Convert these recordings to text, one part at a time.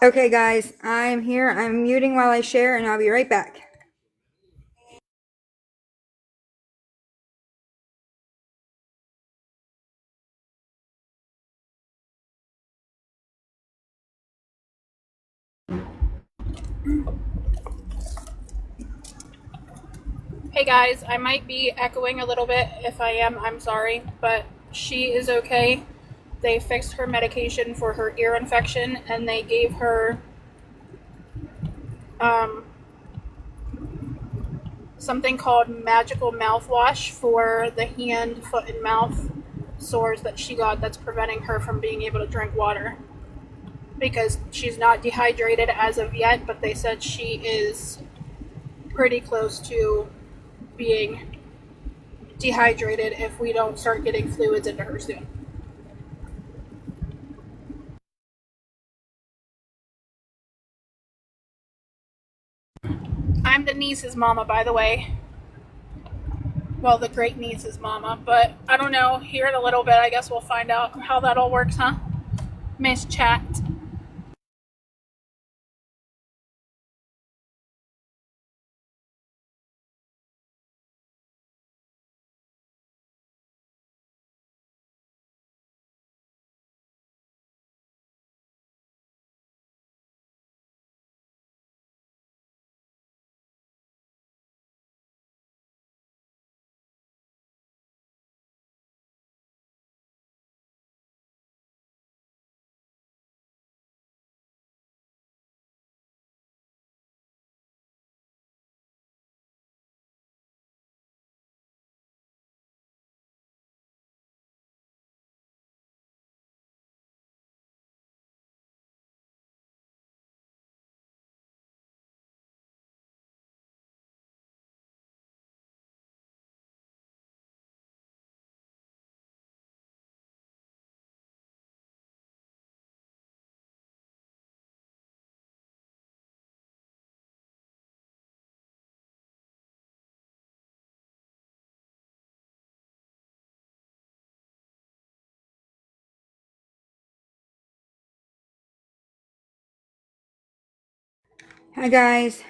Okay, guys, I'm here. I'm muting while I share, and I'll be right back. Hey guys, I might be echoing a little bit. If I am, I'm sorry, but she is okay. They fixed her medication for her ear infection and they gave her um, something called magical mouthwash for the hand, foot, and mouth sores that she got that's preventing her from being able to drink water. Because she's not dehydrated as of yet, but they said she is pretty close to being dehydrated if we don't start getting fluids into her soon. I'm the niece's mama, by the way. Well, the great niece's mama, but I don't know. Here in a little bit, I guess we'll find out how that all works, huh? Miss Chat. Hi, guys.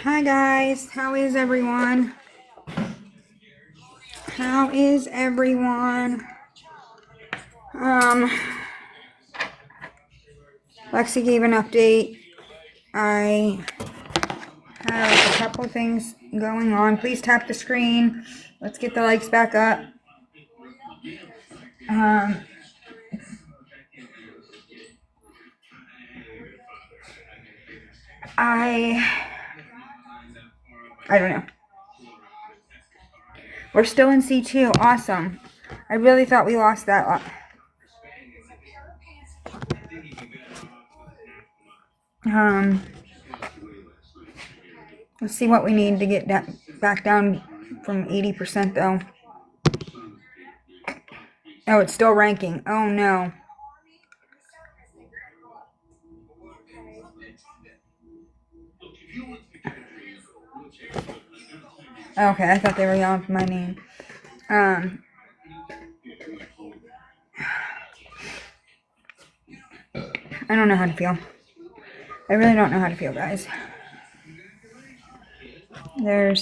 Hi, guys. How is everyone? How is everyone? Um, Lexi gave an update. I have a couple things going on. Please tap the screen. Let's get the likes back up. Um, I don't know. We're still in C2. Awesome. I really thought we lost that. Um, let's see what we need to get that back down from 80% though. Oh, it's still ranking. Oh no. Okay, I thought they were yelling for my name. I don't know how to feel. I really don't know how to feel, guys. I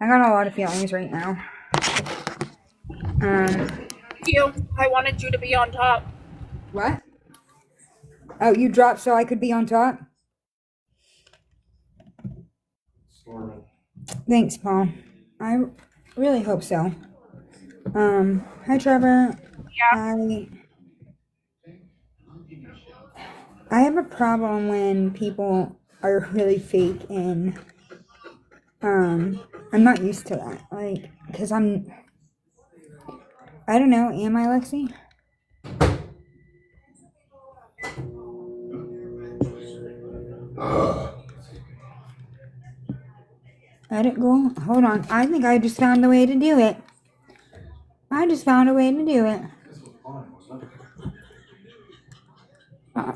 got a lot of feelings right now. You, I wanted you to be on top. What? Oh, you dropped so I could be on top? Thanks, Paul. I really hope so. Hi, Trevor. Yeah. I have a problem when people are really fake, and I'm not used to that. Like, because I don't know, am I, Lexi? Edit goal? Hold on. I think I just found the way to do it. I just found a way to do it. Uh,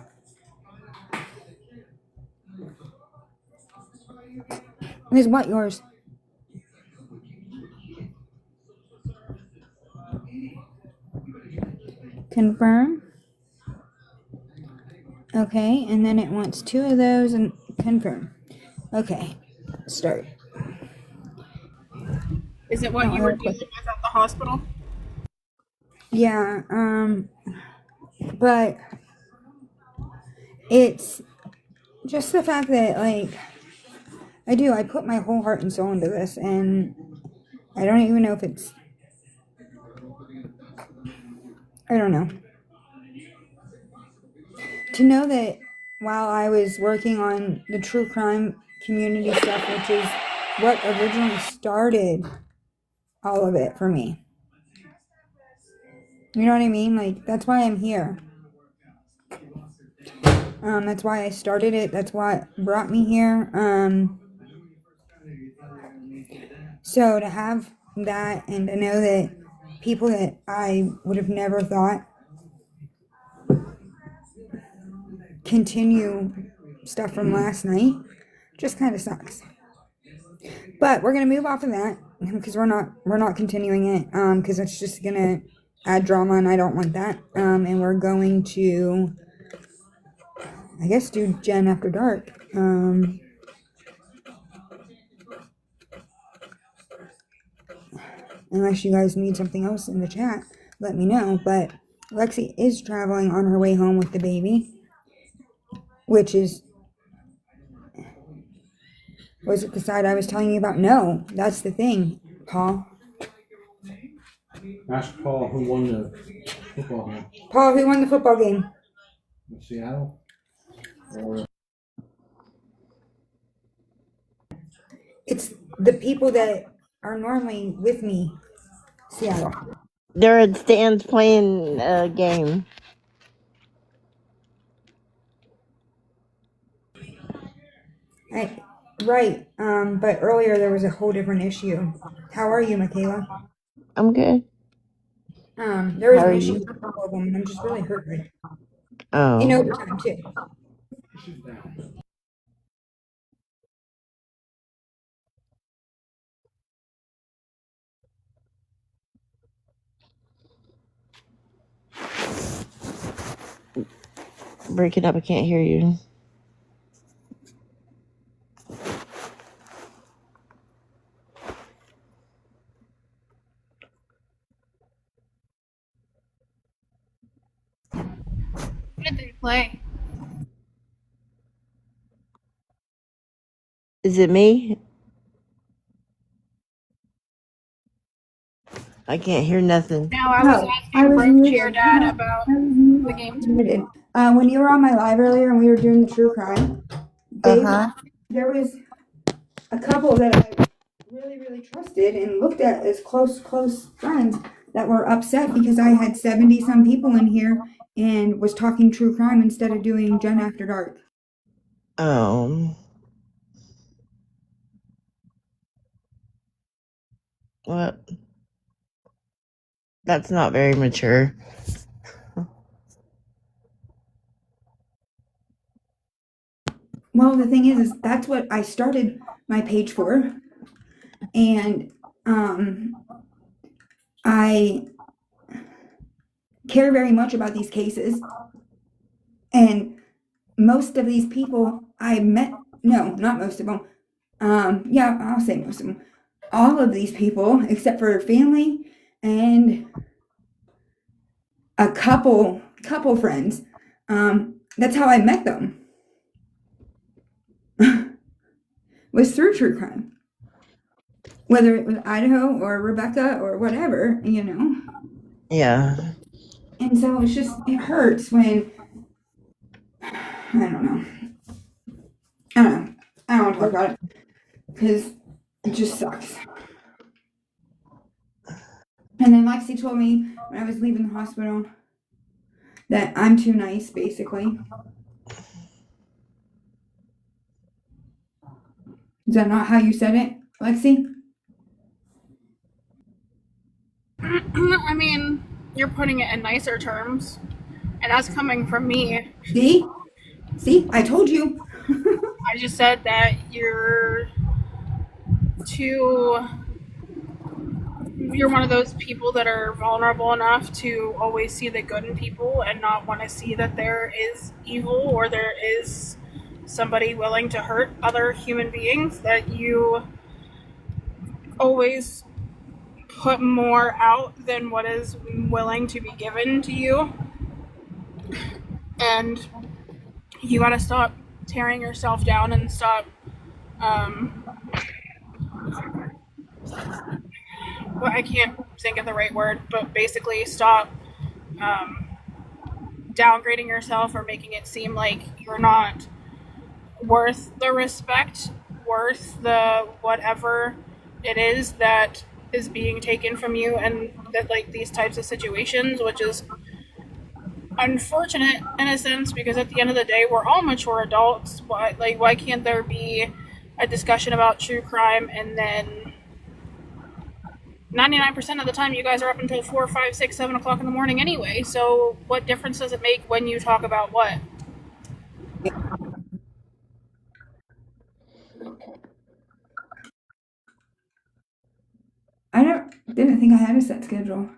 is what yours? Confirm. Okay, and then it wants 2 of those and confirm. Okay, start. Is it what you were dealing with at the hospital? Yeah, but it's just the fact that, like, I put my whole heart and soul into this, and I don't even know if it's, I don't know. To know that while I was working on the true crime community stuff, which is what originally started all of it for me. You know what I mean? Like, that's why I'm here. That's why I started it. That's what brought me here. So to have that and to know that people that I would have never thought continue stuff from last night just kind of sucks. But we're gonna move off of that because we're not continuing it because it's just gonna add drama and I don't want that. And we're going to, I guess, do Jen After Dark. Unless you guys need something else in the chat, let me know. But Lexi is traveling on her way home with the baby, which is, was it the side I was telling you about? No, that's the thing, Paul. Ask Paul who won the football game Paul, who won the football game? in Seattle. Or It's the people that are normally with me, Seattle. They're at stands playing a game. Right. But earlier there was a whole different issue. How are you, Michaela? I'm good. There was How an are issue you? with the football game, and I'm just really hurt right now. In Oh, overtime too. sit down. break it up. I can't hear you. What did they play? Is it me? I can't hear nothing. No, I was No, I asking was Brooke to your muted. dad about the game. Muted. When you were on my live earlier and we were doing the true crime, Uh-huh. there was a couple that I really, really trusted and looked at as close friends that were upset because I had 70 some people in here and was talking true crime instead of doing Jen After Dark. Oh. Well, that's not very mature. Well, the thing is that's what I started my page for. And I care very much about these cases. And most of these people I met, no, not most of them. Yeah, I'll say most of them. All of these people, except for family and a couple friends. That's how I met them. Was through true crime. Whether it was Idaho or Rebecca or whatever, you know. Yeah. And so it's just, it hurts when, I don't know. I don't know. I don't want to talk about it because it just sucks. And then Lexi told me when I was leaving the hospital that I'm too nice, basically. Is that not how you said it, Lexi? I mean, you're putting it in nicer terms, and that's coming from me. See? See? I told you. I just said that you're too you're one of those people that are vulnerable enough to always see the good in people and not want to see that there is evil or there is somebody willing to hurt other human beings, that you always put more out than what is willing to be given to you. And you gotta stop tearing yourself down and stop well, I can't think of the right word, but basically stop downgrading yourself or making it seem like you're not worth the respect, worth the whatever it is that is being taken from you, and that like these types of situations, which is unfortunate in a sense, because at the end of the day we're all mature adults. Why can't there be a discussion about true crime and then 99% of the time you guys are up until 4, 5, 6, 7 o'clock in the morning anyway, so what difference does it make when you talk about what? Didn't think I had a set schedule.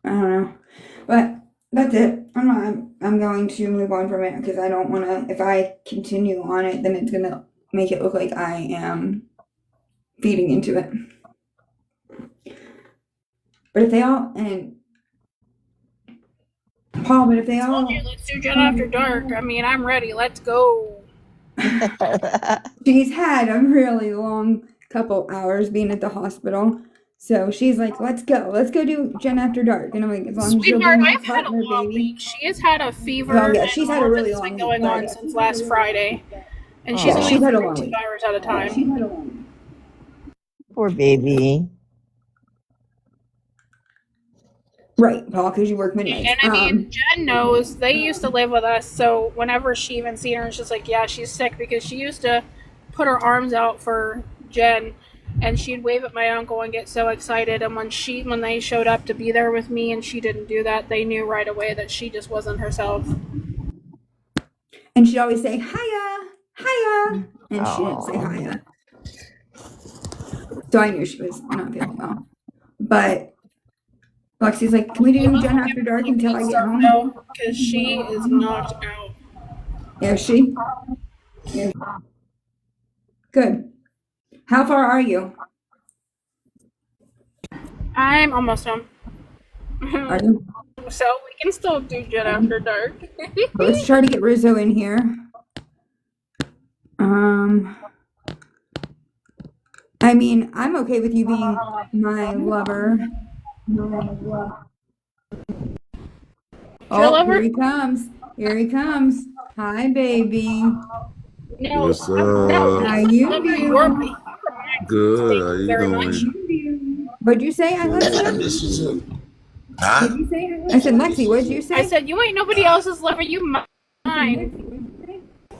I don't know, but that's it. I'm going to move on from it because I don't want to. If I continue on it, then it's gonna make it look like I am feeding into it. But if they all and Paul, but if they all, Told you, let's do Jen After Dark. I mean, I'm ready. Let's go. she's had a really long couple hours being at the hospital. So she's like, let's go do Jen After Dark. And I'm like, as long as you'll be Sweetheart, my I've had a partner, long baby. week. She has had a fever. Oh, yeah, and she's had all a of really this has long been week, going on but- since last Friday. And she's Aw. only She's had a sleeping long 2 week. hours at a time. Poor baby. Right, Paul, because you work midnight. And I mean, Jen knows. They used to live with us, so whenever she even seen her, it's just like, yeah, she's sick, because she used to put her arms out for Jen, and she'd wave at my uncle and get so excited. And when they showed up to be there with me and she didn't do that, they knew right away that she just wasn't herself. And she'd always say, hiya, hiya. And she didn't say Aw. hiya. So I knew she was not feeling well. But Lexi's like, can we do Jen After Dark until I get home? No, because she is knocked out. Is she? Yeah. Good. How far are you? I'm almost home. Are you? So we can still do Jen After Dark. Let's try to get Rizzo in here. I mean, I'm okay with you being my lover. Oh, lover? here he comes. Here he comes. Hi, baby. No, What's no, up? How you lover, doing? you're my Good. How Thank you you very doing? much. What'd you say? I love I you. miss you too. Huh? I said, Lexi, what'd you say? I said, you ain't nobody else's lover, you mine.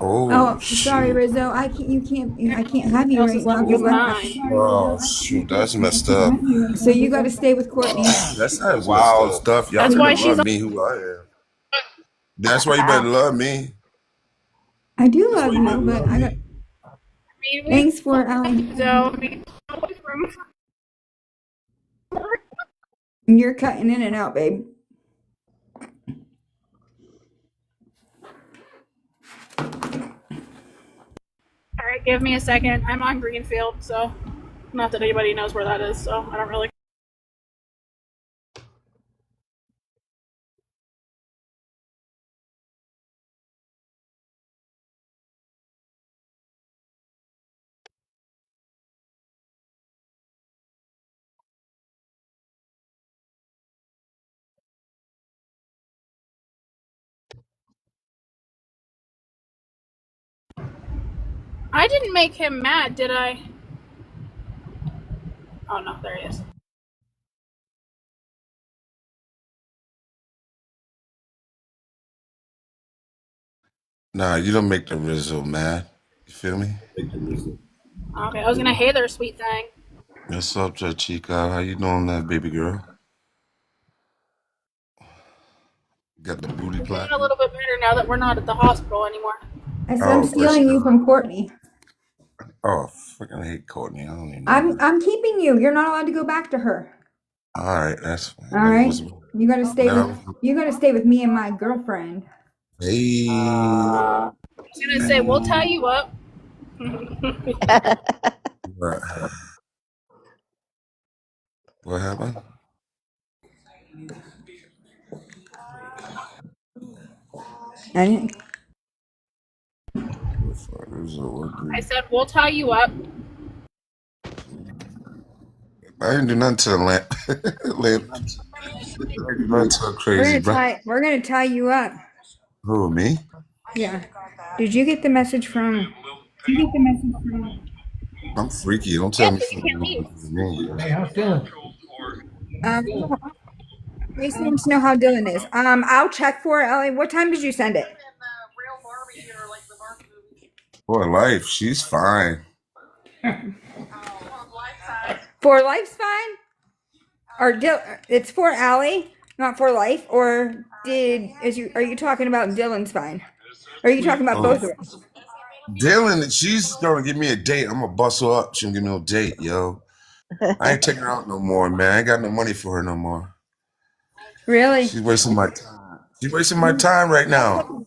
Oh, Sorry, shoot. Rizzo. I can't have you right now. You 'cause mine. Oh, shoot. That's messed up. So you got to stay with Courtney. That's not wild stuff. Y'all That's why better she's love me who I am. That's why you better love me. I do That's love why you better you, but love I got. me. Thanks for So, room. You're cutting in and out, babe. Alright, give me a second. I'm on Greenfield, so not that anybody knows where that is, so I don't really. I didn't make him mad, did I? Oh no, there he is. Nah, you don't make the Rizzo mad. You feel me? Okay, I was gonna, hey there, sweet thing. What's up, Chica? How you doing, that baby girl? Got the booty I'm doing a clapping? little bit better now that we're not at the hospital anymore. I said I'm Oh, for stealing you sure. from Courtney. Oh, freaking hate Courtney. I don't even know her. I'm keeping you. You're not allowed to go back to her. All right, that's fine. All Never right. was. You gotta stay with Never. me and my girlfriend. Hey. I was gonna say we'll tie you up. What? What happened? I didn't, I said we'll tie you up. I didn't do nothing to the lamp. lamp. I didn't do nothing to her crazy, bro. we're gonna tie you up. Who, me? Yeah. Did you get the message from? Did you get the message from? I'm freaky. Don't tell Yeah, me so you something can't you leave. don't do to me. Hey, how's Dylan? Jason wants to know how Dylan is. I'll check for it, Ellie. What time did you send it? Boy, life, she's fine. For life's fine, or it's for Allie, not for life. Or are you talking about Dylan's fine? Or are you talking about both Oh, of us? Dylan, she's gonna give me a date. I'm gonna bust her up. She don't give me no date, yo. I ain't taking her out no more, man. I ain't got no money for her no more. Really? She's wasting my time. She's wasting my time right now.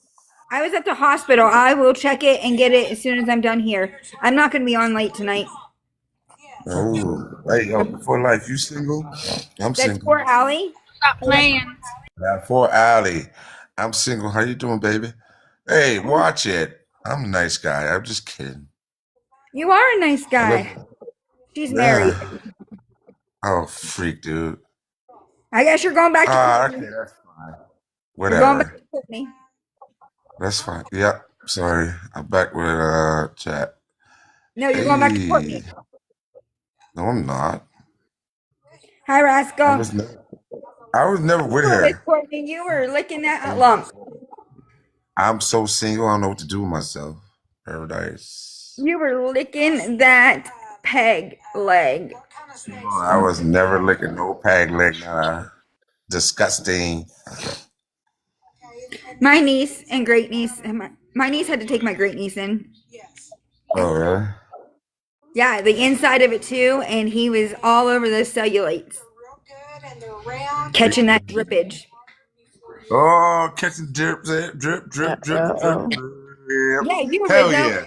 I was at the hospital. I will check it and get it as soon as I'm done here. I'm not going to be on late tonight. Oh, hey, yo, before life, you single? I'm That's single. for Allie. Stop playing. Yeah, for Allie, I'm single. How you doing, baby? Hey, watch it. I'm a nice guy. I'm just kidding. You are a nice I love guy. you. She's married. Yeah. Oh, freak, dude. I guess you're going back to Ah, okay, Courtney. that's fine. You're going back Whatever. to Courtney. That's fine. Yep. Sorry. I'm back with chat. No, you're going back to Hey. Courtney. No, I'm not. Hi, I Rascal. was never I was never You with were with her. Courtney. You were licking that lump. I'm so single, I don't know what to do with myself. Paradise. You were licking that peg leg. I was never licking no peg leg. Disgusting. My niece and great niece, and my niece had to take my great niece in. Oh, really? Yeah, the inside of it too, and he was all over the cellulates, catching that drippage. Oh, catching drip, drip, drip, drip, drip, drip, Uh-oh. drip. Yeah, you Hell Rizzo. yeah.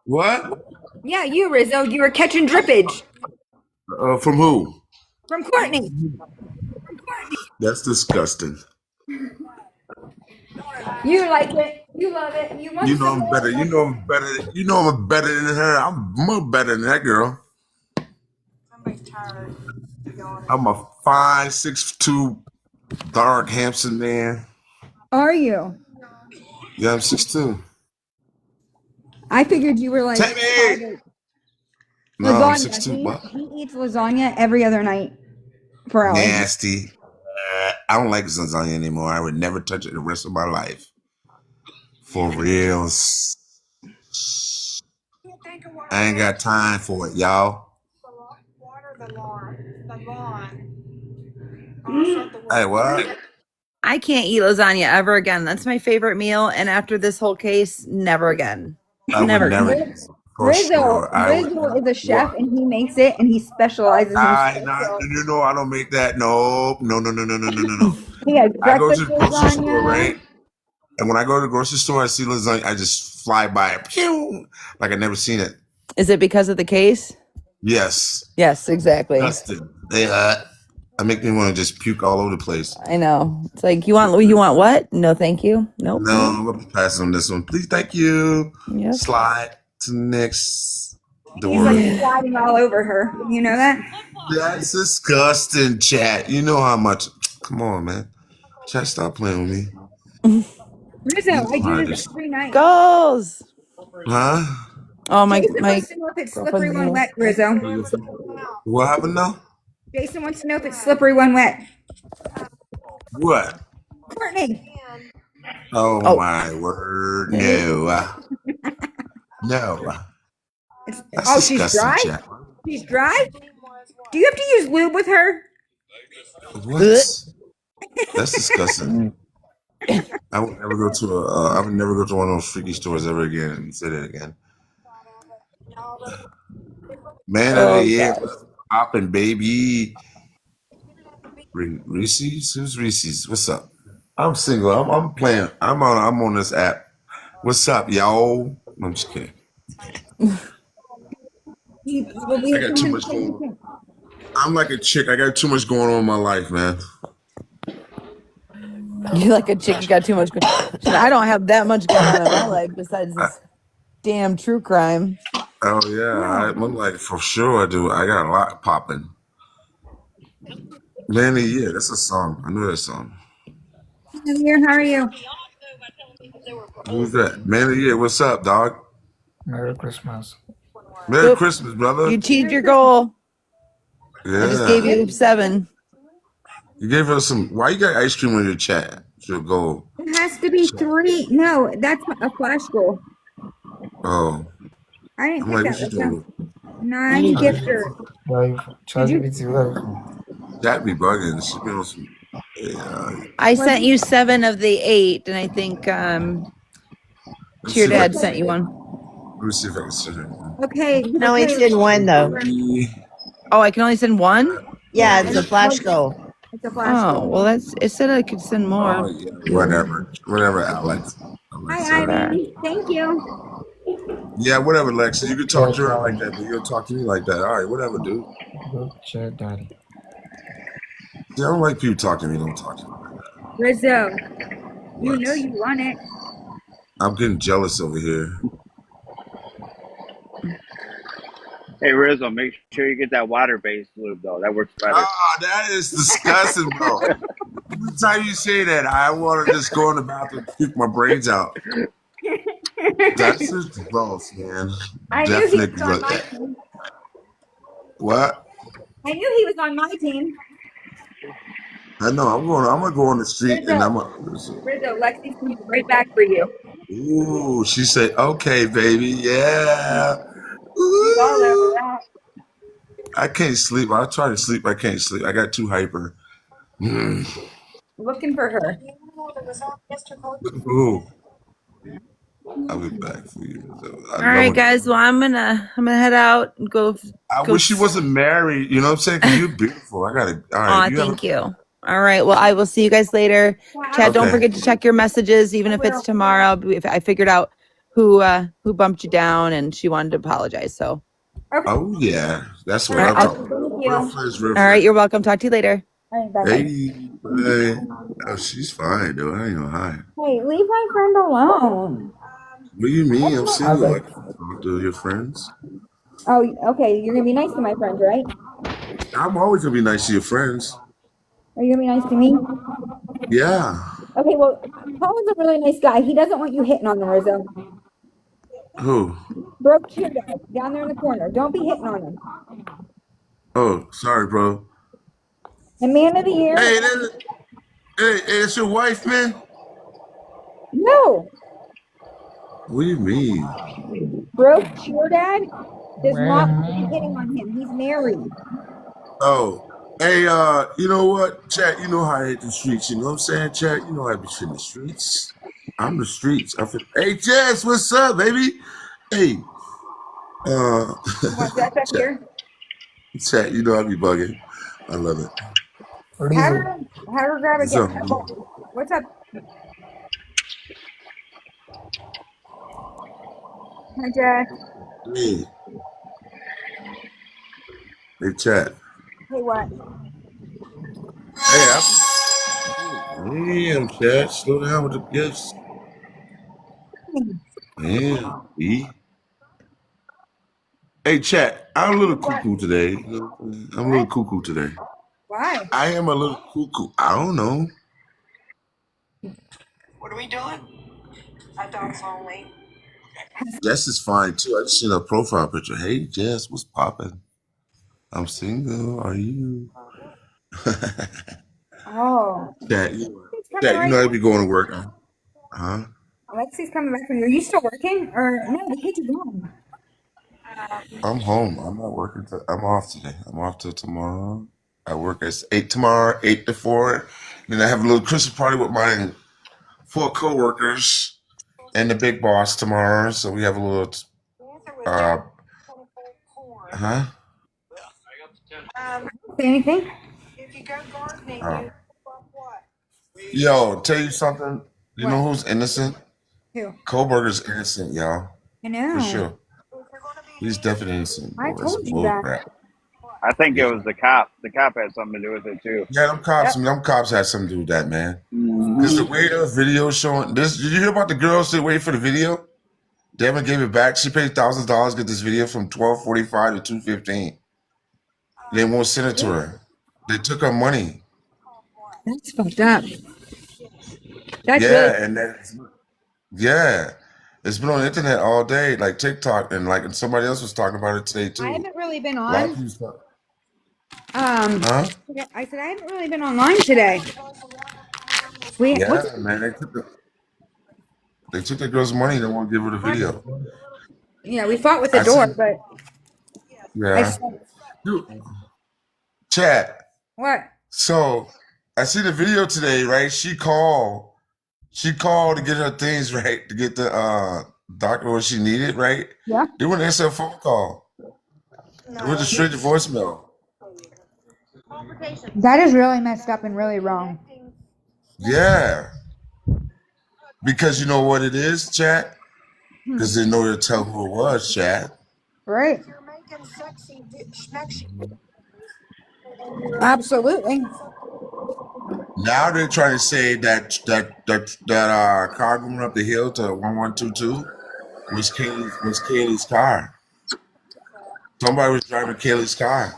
What? Yeah, you Rizzo. You were catching drippage From who? from Courtney. That's disgusting. You like it. You love it. You want You know some I'm more? better. You know I'm better. You know I'm better than her. I'm more better than that girl. I'm a fine 6'2", dark, handsome man. Are you? Yeah, I'm 6'2". I figured you were like Tammy! No, I'm lasagna. 6'2". What? He eats lasagna every other night for Allie. Nasty. I don't like lasagna anymore. I would never touch it the rest of my life. For reals. I ain't got time for it, y'all. Hey, what? I can't eat lasagna ever again. That's my favorite meal. And after this whole case, never again. I would Never never, again. for sure. I would Rizzo never. is a chef What? and he makes it and he specializes in I not, special. you know, I don't make that. No, no, no, no, no, no, no, no, no. He has I go to breakfast the grocery store, lasagna. right? And when I go to the grocery store, I see lasagna. I just fly by it, pew, like I never seen it. Is it because of the case? Yes, Yes, exactly. Dustin. They I make me want to just puke all over the place. I know. It's like you want what? No, thank you. Nope. No, I'm gonna pass on this one. Please, thank you. Yep. Slide to the next He's like door. Yeah. sliding all over her. You know that? That's disgusting, chat. You know how much. Come on, man. Chat, stop playing with me. Rizzo, You I know do how this this. every night. Goals. Huh? Oh Jason my wants to know if it's slippery girlfriend's when here. wet, Rizzo. What happened now? Jason wants to know if it's slippery when wet. What? Courtney. Oh Oh, my word. there he is. No. No. That's Oh, she's disgusting, dry? chat. She's dry? Do you have to use lube with her? What? That's disgusting. I would never go to I would never go to one of those freaky stores ever again and say that again. Man of the Oh year, gosh. popping baby. Reese's? Who's Reese's? What's up? I'm single. I'm playing. I'm on this app. What's up, y'all? I'm just kidding. He probably I has got too someone to much play going with on. him. I'm like a chick. I got too much going on in my life, man. You like a chick, you got too much. Shit, I don't have that much going on in my life besides I, this damn true crime. oh yeah, No. I'm like for sure I do. I got a lot popping. Lanny, yeah, that's a song. I know that song. Here, how are you? Who's that? Manny, yeah, what's up, dog? Merry Christmas. Merry Oop, Christmas, brother. you achieved Merry your Christmas. goal. I just gave Yeah. you 7. You gave us some. Why you got ice cream on your chat? Should go. It has to be 3. No, that's a flash goal. Oh, I didn't I'm pick like, that. what you Let's go. doing? 9 gifters. Did you? ChatGPT, where are you from? Chat be bugging. She be on some. Yeah. I Was sent it? you 7 of the 8, and I think Let's Cheer see if I Dad can. sent you one. Let me see if I can send her. Okay. You can only Okay. send one though. Oh, I can only send one? Yeah, I it's a don't flash know. goal. It's a flash Oh, goal. well, it said I could send Oh more. yeah, whatever, whatever, Alex. Hi, Alexa. There. Ivy. Thank you. Yeah, whatever, Alexa. You can talk Dear to her like Daddy. that, but you don't talk to me like that. All right, whatever, dude. Good Dear Daddy. See, I don't like people talking to me. Don't talk to me like that. Rizzo, you What? know you want it. I'm getting jealous over here. Hey Rizzo, make sure you get that water-based lube though. That works better. Ah, that is disgusting, bro. Every time you say that, I want to just go in the bathroom and puke my brains out. That's just gross, man. I knew he Definite. was on my team. What? I knew he was on my team. I know. I'm gonna go on the street and I'm Rizzo, gonna. Rizzo, Lexi's coming right back for you. Ooh, she said, "Okay, baby, yeah." He's all over Ooh. that. I can't sleep. I try to sleep. I can't sleep. I got too hyper. Mm. Looking for her. Ooh, I'll be back for you. So I All right, love it. guys. Well, I'm gonna head out and go I go. wish she wasn't married. You know what I'm saying? Because you're beautiful. I gotta. All right, Aw, you have a. thank you. All right. Well, I will see you guys later. Yeah, Chad, don't Okay. forget to check your messages, even I if it's will. tomorrow. If I figured out who bumped you down, and she wanted to apologize. So, Okay. Oh yeah, that's All what all right. I'm right. talking Thank about. you. Real All friends, real All right. friends. You're welcome. Talk to you later. right. Bye bye. Hey, bye. Oh, she's fine though. I ain't know hi. Hey, leave my friend alone. What do you mean? I'm single. I Avec, can talk to your friends. Oh, okay. You're gonna be nice to my friends, right? I'm always gonna be nice to your friends. Are you gonna be nice to me? Yeah. Okay. Well, Paul is a really nice guy. He doesn't want you hitting on him, Rizzo. Who? Broke cheer guy down there in the corner. Don't be hitting on him. Oh, sorry, bro. And man of the year? Hey, hey, it's your wife, man. No. What do you mean? Broke cheer dad does wait a not want you minute. hitting on him. He's married. Oh, hey, you know what, chat? You know how I hit the streets. You know what I'm saying, chat? You know I be in the streets. I'm the streets. Hey, Jess, what's up, baby? Hey, uh, You want that up chat, here? chat. You know I be bugging. I love it. Have Rizzo. her, have her grab a What's get. up, man? What's up? Hi, Jack. Hey, hey, chat. Hey, what? Hey, damn, chat. Slow down with the gifts. Damn, B. Hey, chat. I'm a little What? cuckoo today. You know what I'm saying? I'm a little What? cuckoo today. Why? I am a little cuckoo. I don't know. Jess is fine too. I just seen her profile picture. Hey, Jess, what's poppin'? I'm single. Are you? Oh. Chat, He's coming chat. You right know I back. be going to work. Huh? Alexi's coming back for you. Are you still working? Or no, the kids are gone. I'm home. I'm not working. I'm off today. I'm off till tomorrow. I work at 8 tomorrow, 8 to 4. Then I have a little Christmas party with my 4 coworkers and the big boss tomorrow. So we have a little, uh, huh? Say anything? Oh. Yo, tell you something. You What? know who's innocent? Who? Koberger's innocent, y'all. I For know. sure. He's definitely innocent, I bro. That's told you bull that. crap. I think it Yeah. was the cop. The cop had something to do with it too. Yeah, Yep. them cops had something to do with that, man. Because Hmm. the way the video showing this, did you hear about the girl still waiting for the video? Devin gave it back. She paid $1,000 to get this video from 12:45 to 2:15. They won't send it to her. They took her money. That's fucked up. That's really. Yeah, and then yeah, it's been on the internet all day, like TikTok, and somebody else was talking about it today I too. haven't really been A lot of on. people, Um, huh? I said I haven't really been online today. What's Yeah, man, they took the girl's money. They won't give her the what? video. Yeah, we fought with the I see. door, but I Yeah, said dude, chat. what? So I see the video today, right? She called to get her things right, to get the doctor what she needed, right? Yeah. They wouldn't answer a phone call. It went straight to voicemail. That is really messed up and really wrong. Yeah. Because you know what it is, chat? Hmm. Because they know to tell who it was, chat. Right. Absolutely. Now they're trying to say that car going up the hill to 1122 was Kaylee's car. Somebody was driving Kaylee's car.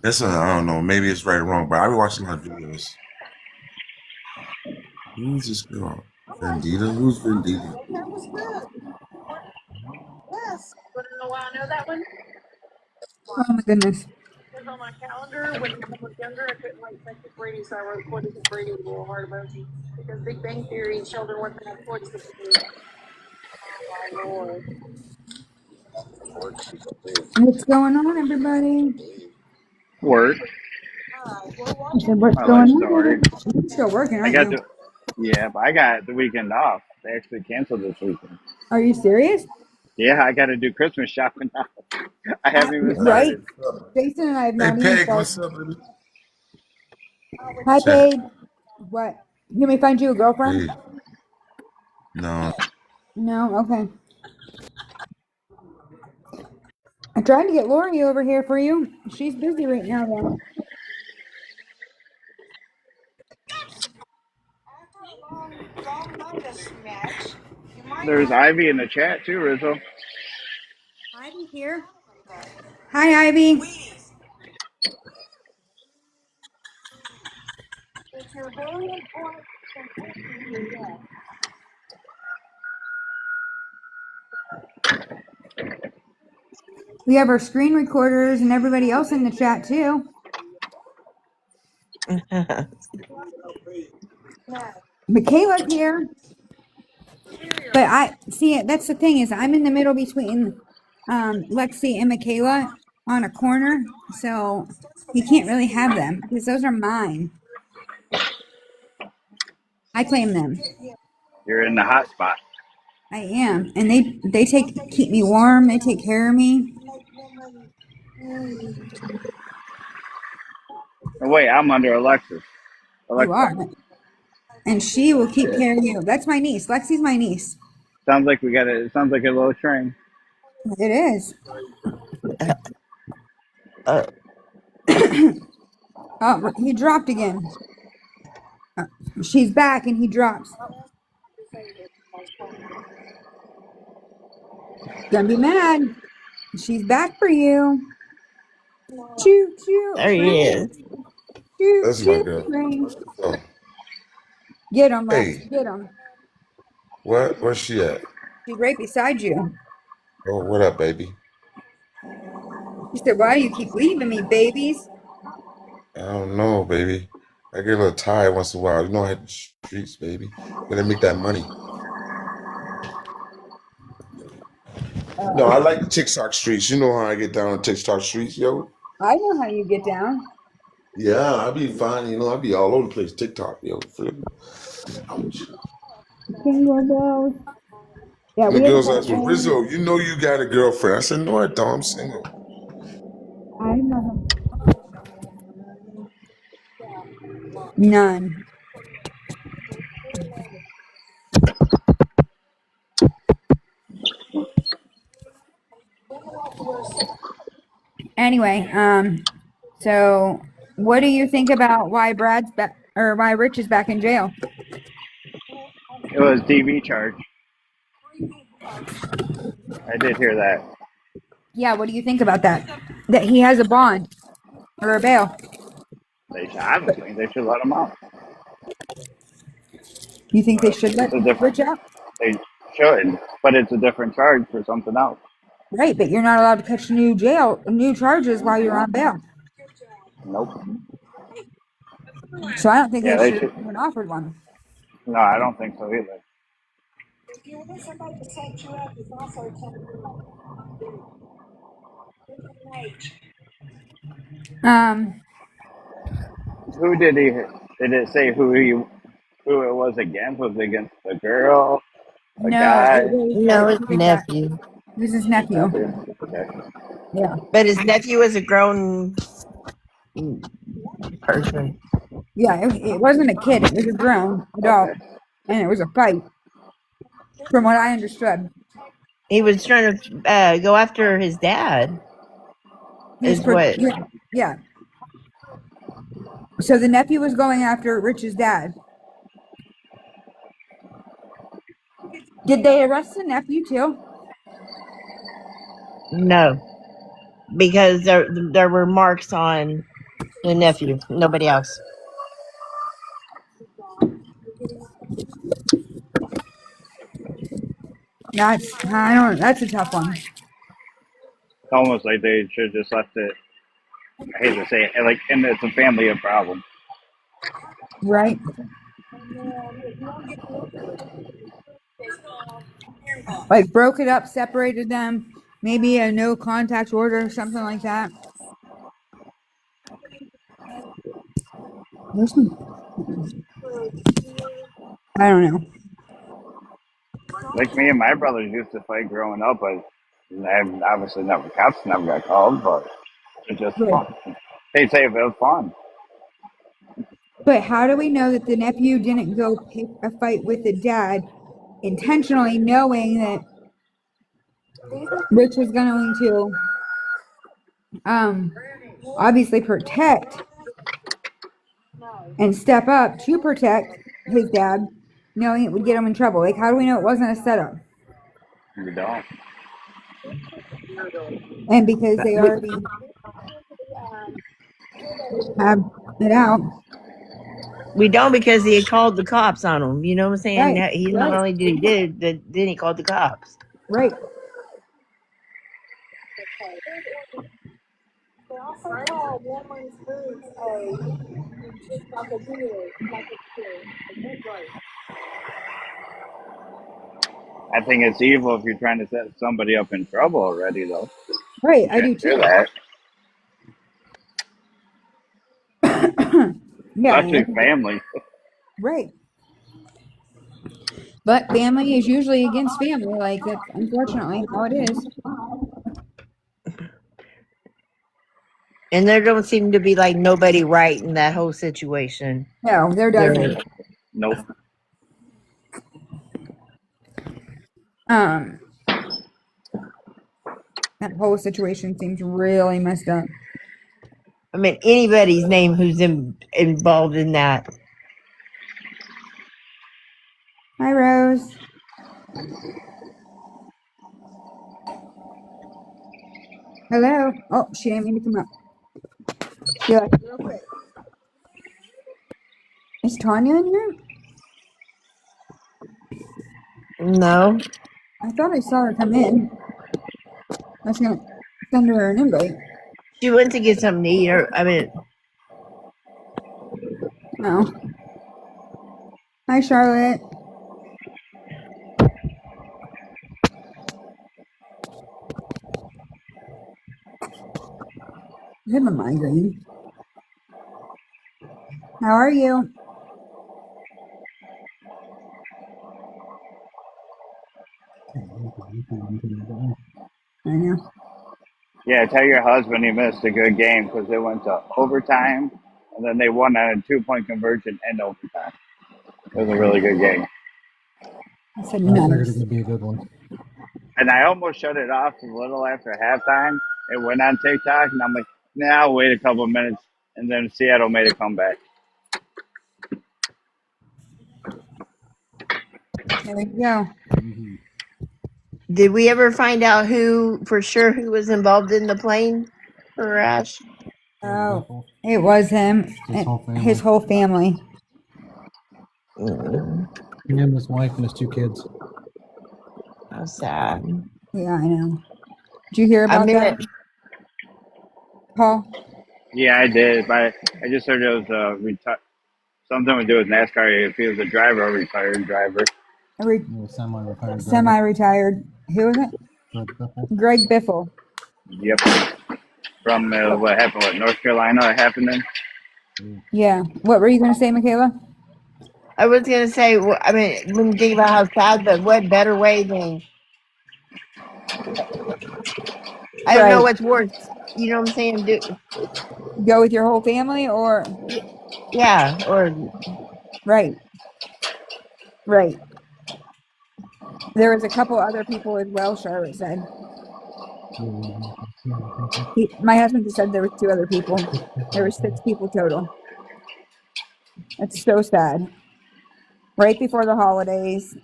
I don't know. Maybe it's right or wrong, but I've been watching a lot of videos. Who's this girl? Vendita? Who's Vendita? Oh my goodness. What's going on, everybody? Work. I said, what's My going life on, story. everybody? You're still working, I aren't got you? the Yeah, but I got the weekend off. They actually canceled this weekend. Are you serious? Yeah, I got to do Christmas shopping now. I haven't even Right. started. Jason and I have Hey, not even Peg, started. what's up, baby? Hi, Chat. Paige. What? You want me to find you a girlfriend? Hey, no. No? Okay. I tried to get Lori over here for you. She's busy right now, though. There's Ivy in the chat too, Rizzo. Ivy here. Hi, Ivy. We have our screen recorders and everybody else in the chat, too. Michaela's here. But I see it. That's the thing is I'm in the middle between Lexi and Michaela on a corner, so you can't really have them because those are mine. I claim them. You're in the hot spot. I am, and they keep me warm. They take care of me. Oh, wait, I'm under Alexis. You Alexa. are, and she will keep care of you. That's my niece. Lexi's my niece. Sounds like we got a. It sounds like a little train. It is. uh, Oh, he dropped again. She's back, and he drops. Gonna be mad. She's back for you. Choo choo there he train. is. Choo That's my choo girl. train. Oh, Get him, Lex. hey, Get him. where's she at? She's right beside you. Oh, what up, baby? She said, "Why do you keep leaving me, babies?" I don't know, baby. I get a little tired once in a while. You know, I hit the streets, baby. Gotta make that money. No, I like the TikTok streets. You know how I get down on TikTok streets, yo. I know how you get down. Yeah, I be fine. You know, I be all over the place. TikTok, yo. Flip. Ouch. Jingle bells. Yeah, And the we haven't girls had asked me, any. Rizzo, you know you got a girlfriend. I said, no, I don't. I'm single. I've not had none. Anyway, so what do you think about why Brad's back or why Rich is back in jail? It was DV charge. I did hear that. Yeah, what do you think about that? That he has a bond or a bail? I don't think they should let him out. You think they should let It's a different. Rich out? They should, but it's a different charge for something else. Right, but you're not allowed to catch new charges while you're on bail. Nope. So I don't think Yeah, they they should have should. even offered one. No, I don't think so either. Um, Who did he? Did it say who it was against? Was it against a girl, a no, it guy? was No, his his nephew. nephew. It was his nephew. Nothing. Okay. Yeah, But his nephew was a grown person. yeah. It wasn't a kid. It was a grown adult, Okay. and it was a fight, from what I understood. He was trying to go after his dad, He was is what. yeah, yeah. So the nephew was going after Rich's dad. Did they arrest the nephew too? No, because there were marks on the nephew, nobody else. I don't. That's a tough one, It's almost like they should just left it. I hate to say it, like, and it's a family problem. right? Like broke it up, separated them, maybe a no contact order or something like that. There's some, I don't know. Like me and my brothers used to fight growing up, but I've obviously never cops never got called, but it's just Right. fun. They say it was fun. But how do we know that the nephew didn't go pick a fight with the dad intentionally, knowing that Rich was going to um obviously protect and step up to protect his dad, knowing it would get him in trouble? Like, how do we know it wasn't a setup? You don't. And because they We, already have it out. we don't because he had called the cops on him. You know what I'm saying? Right, He not right, only did he did it, but then he called the cops. right. I think it's evil if you're trying to set somebody up in trouble already, though. Right, You I do shouldn't do too. that, Yeah, especially family. right. But family is usually against family. Like, that's unfortunately how it is. And there don't seem to be like nobody right in that whole situation. No, there There, doesn't. Nope. Um, that whole situation seems really messed up. I mean, anybody's name who's involved in that. Hi, Rose. Hello. Oh, she didn't mean to come up. She left real quick. Is Tanya in here? No, I thought I saw her come in. I was gonna send her an invite. she went to get something to eat. Or I mean, Oh. Hi, Charlotte. I have a migraine. How are you? I know. Yeah, tell your husband he missed a good game because it went to overtime, and then they won on a 2-point conversion and overtime. It was a really good game. I said I figured it nice. would be a good one. And I almost shut it off a little after halftime. It went on TikTok, and I'm like, nah, I'll wait a couple of minutes. And then Seattle made a comeback. There you go. Mm-hmm. Did we ever find out who was involved in the plane crash? Oh, it was him His and whole family. his whole family. Mm, Him, his wife, and his 2 kids. how sad. Yeah, I know. Did you hear I about mean, that, Paul? Yeah, I did. But I just heard it was something to do with NASCAR. If he was a driver, a retired driver. A re- Semi-retired driver. semi-retired. Who was it? Greg Biffle. Greg Biffle. Yep. From what happened with North Carolina, it happened in. Yeah. What were you going to say, Michaela? I was gonna say, I mean, when you think about how sad, but what better way than I don't know Right. what's worse. You know what I'm saying? Go with your whole family or Yeah, or right. Right. There was a couple other people as well, Charlotte said. My husband just said there was 2 other people. There were 6 people total. That's so sad. Right before the holidays.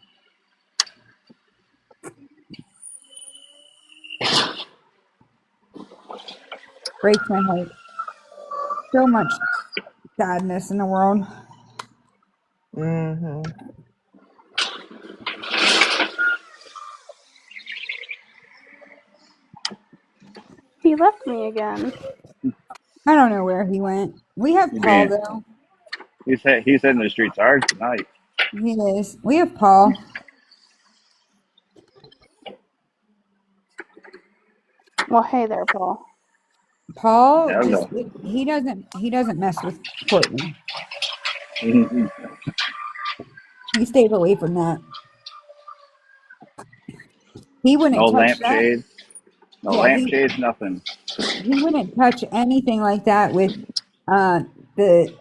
Breaks my heart. So much sadness in the world. hmm He left me again. I don't know where he went. We have Paul Being, though. he's hitting the streets hard tonight. He is. We have Paul. Well, hey there, Paul. Paul just Hello. he doesn't mess with Courtney. No He stays away from that. He wouldn't touch that. lampshades. No Yeah, lampshades, nothing. he wouldn't touch anything like that with the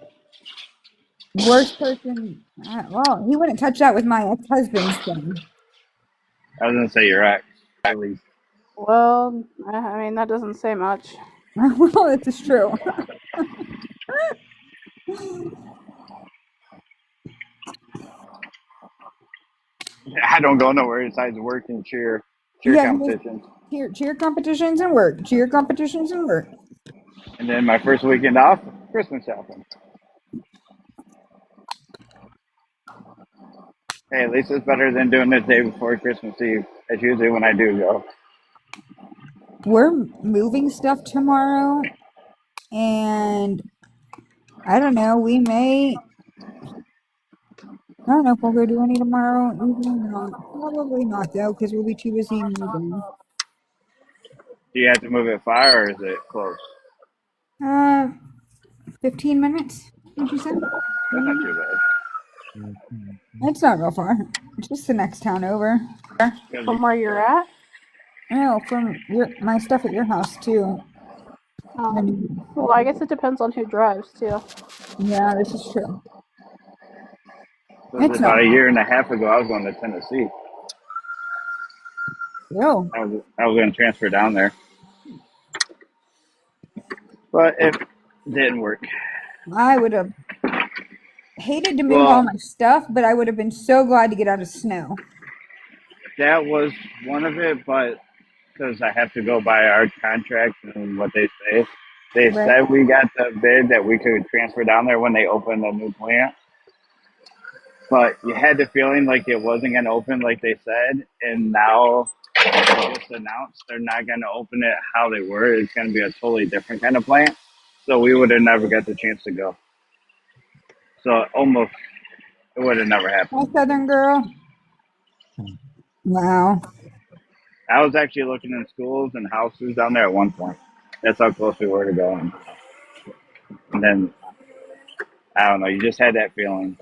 worst person. Well, he wouldn't touch that with my ex-husband's son. I was gonna say your ex, at least. Well, I mean, that doesn't say much. Well, this is true. I don't go nowhere besides work and cheer Yeah, competitions. cheer competitions and work. Cheer competitions and work. And then my first weekend off, Christmas shopping. Hey, at least it's better than doing it the day before Christmas Eve. That's usually when I do go. We're moving stuff tomorrow, and I don't know. I don't know if we'll go do any tomorrow. Usually not. Probably not though, because we'll be too busy moving. Do you have to move it far or is it close? Uh, 15 minutes. Did you say? That's not too bad. It's not real far. It's just the next town over. From where you're at? No, from my stuff at your house too. Well, I guess it depends on who drives, too. Yeah, this is true. About It's not a far. year and a half ago, I was going to Tennessee. No, I was going to transfer down there, but it didn't work. I would have hated to move all Well, my stuff, but I would have been so glad to get out of snow. that was one of it, but because I have to go by our contract and what they say, they Right. said we got the bid that we could transfer down there when they opened the new plant. But you had the feeling like it wasn't going to open like they said, and now they just announced they're not going to open it how they were. It's going to be a totally different kind of plant. So we would have never got the chance to go. So almost it would have never Hi, happened. Southern girl. Wow. I was actually looking in schools and houses down there at one point. That's how close we were to going. And then I don't know. You just had that feeling.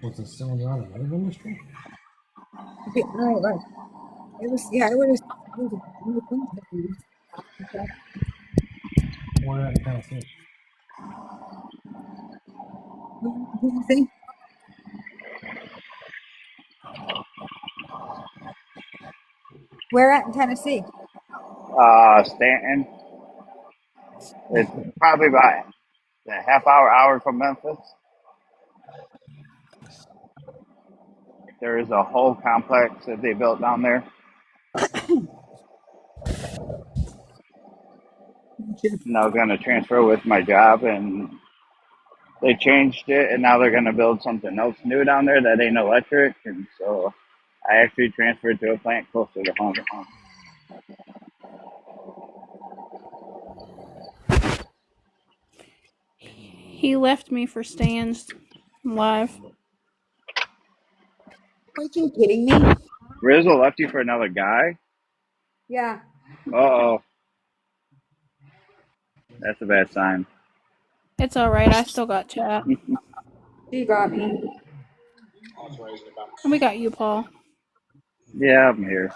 Was it still in the automotive industry? No, it was. It was, yeah, it was. Where at in Tennessee? Where at in Tennessee? Stanton. It's probably about a hour from Memphis. There is a whole complex that they built down there. Now I'm going to transfer with my job, and they changed it, and now they're going to build something else new down there that ain't electric, and so I actually transferred to a plant closer to home. He left me for Stan's live. Are you kidding me? Rizzo left you for another guy? Yeah. Uh-oh. That's a bad sign. It's all right. I still got chat. She got me. And we got you, Paul. Yeah, I'm here.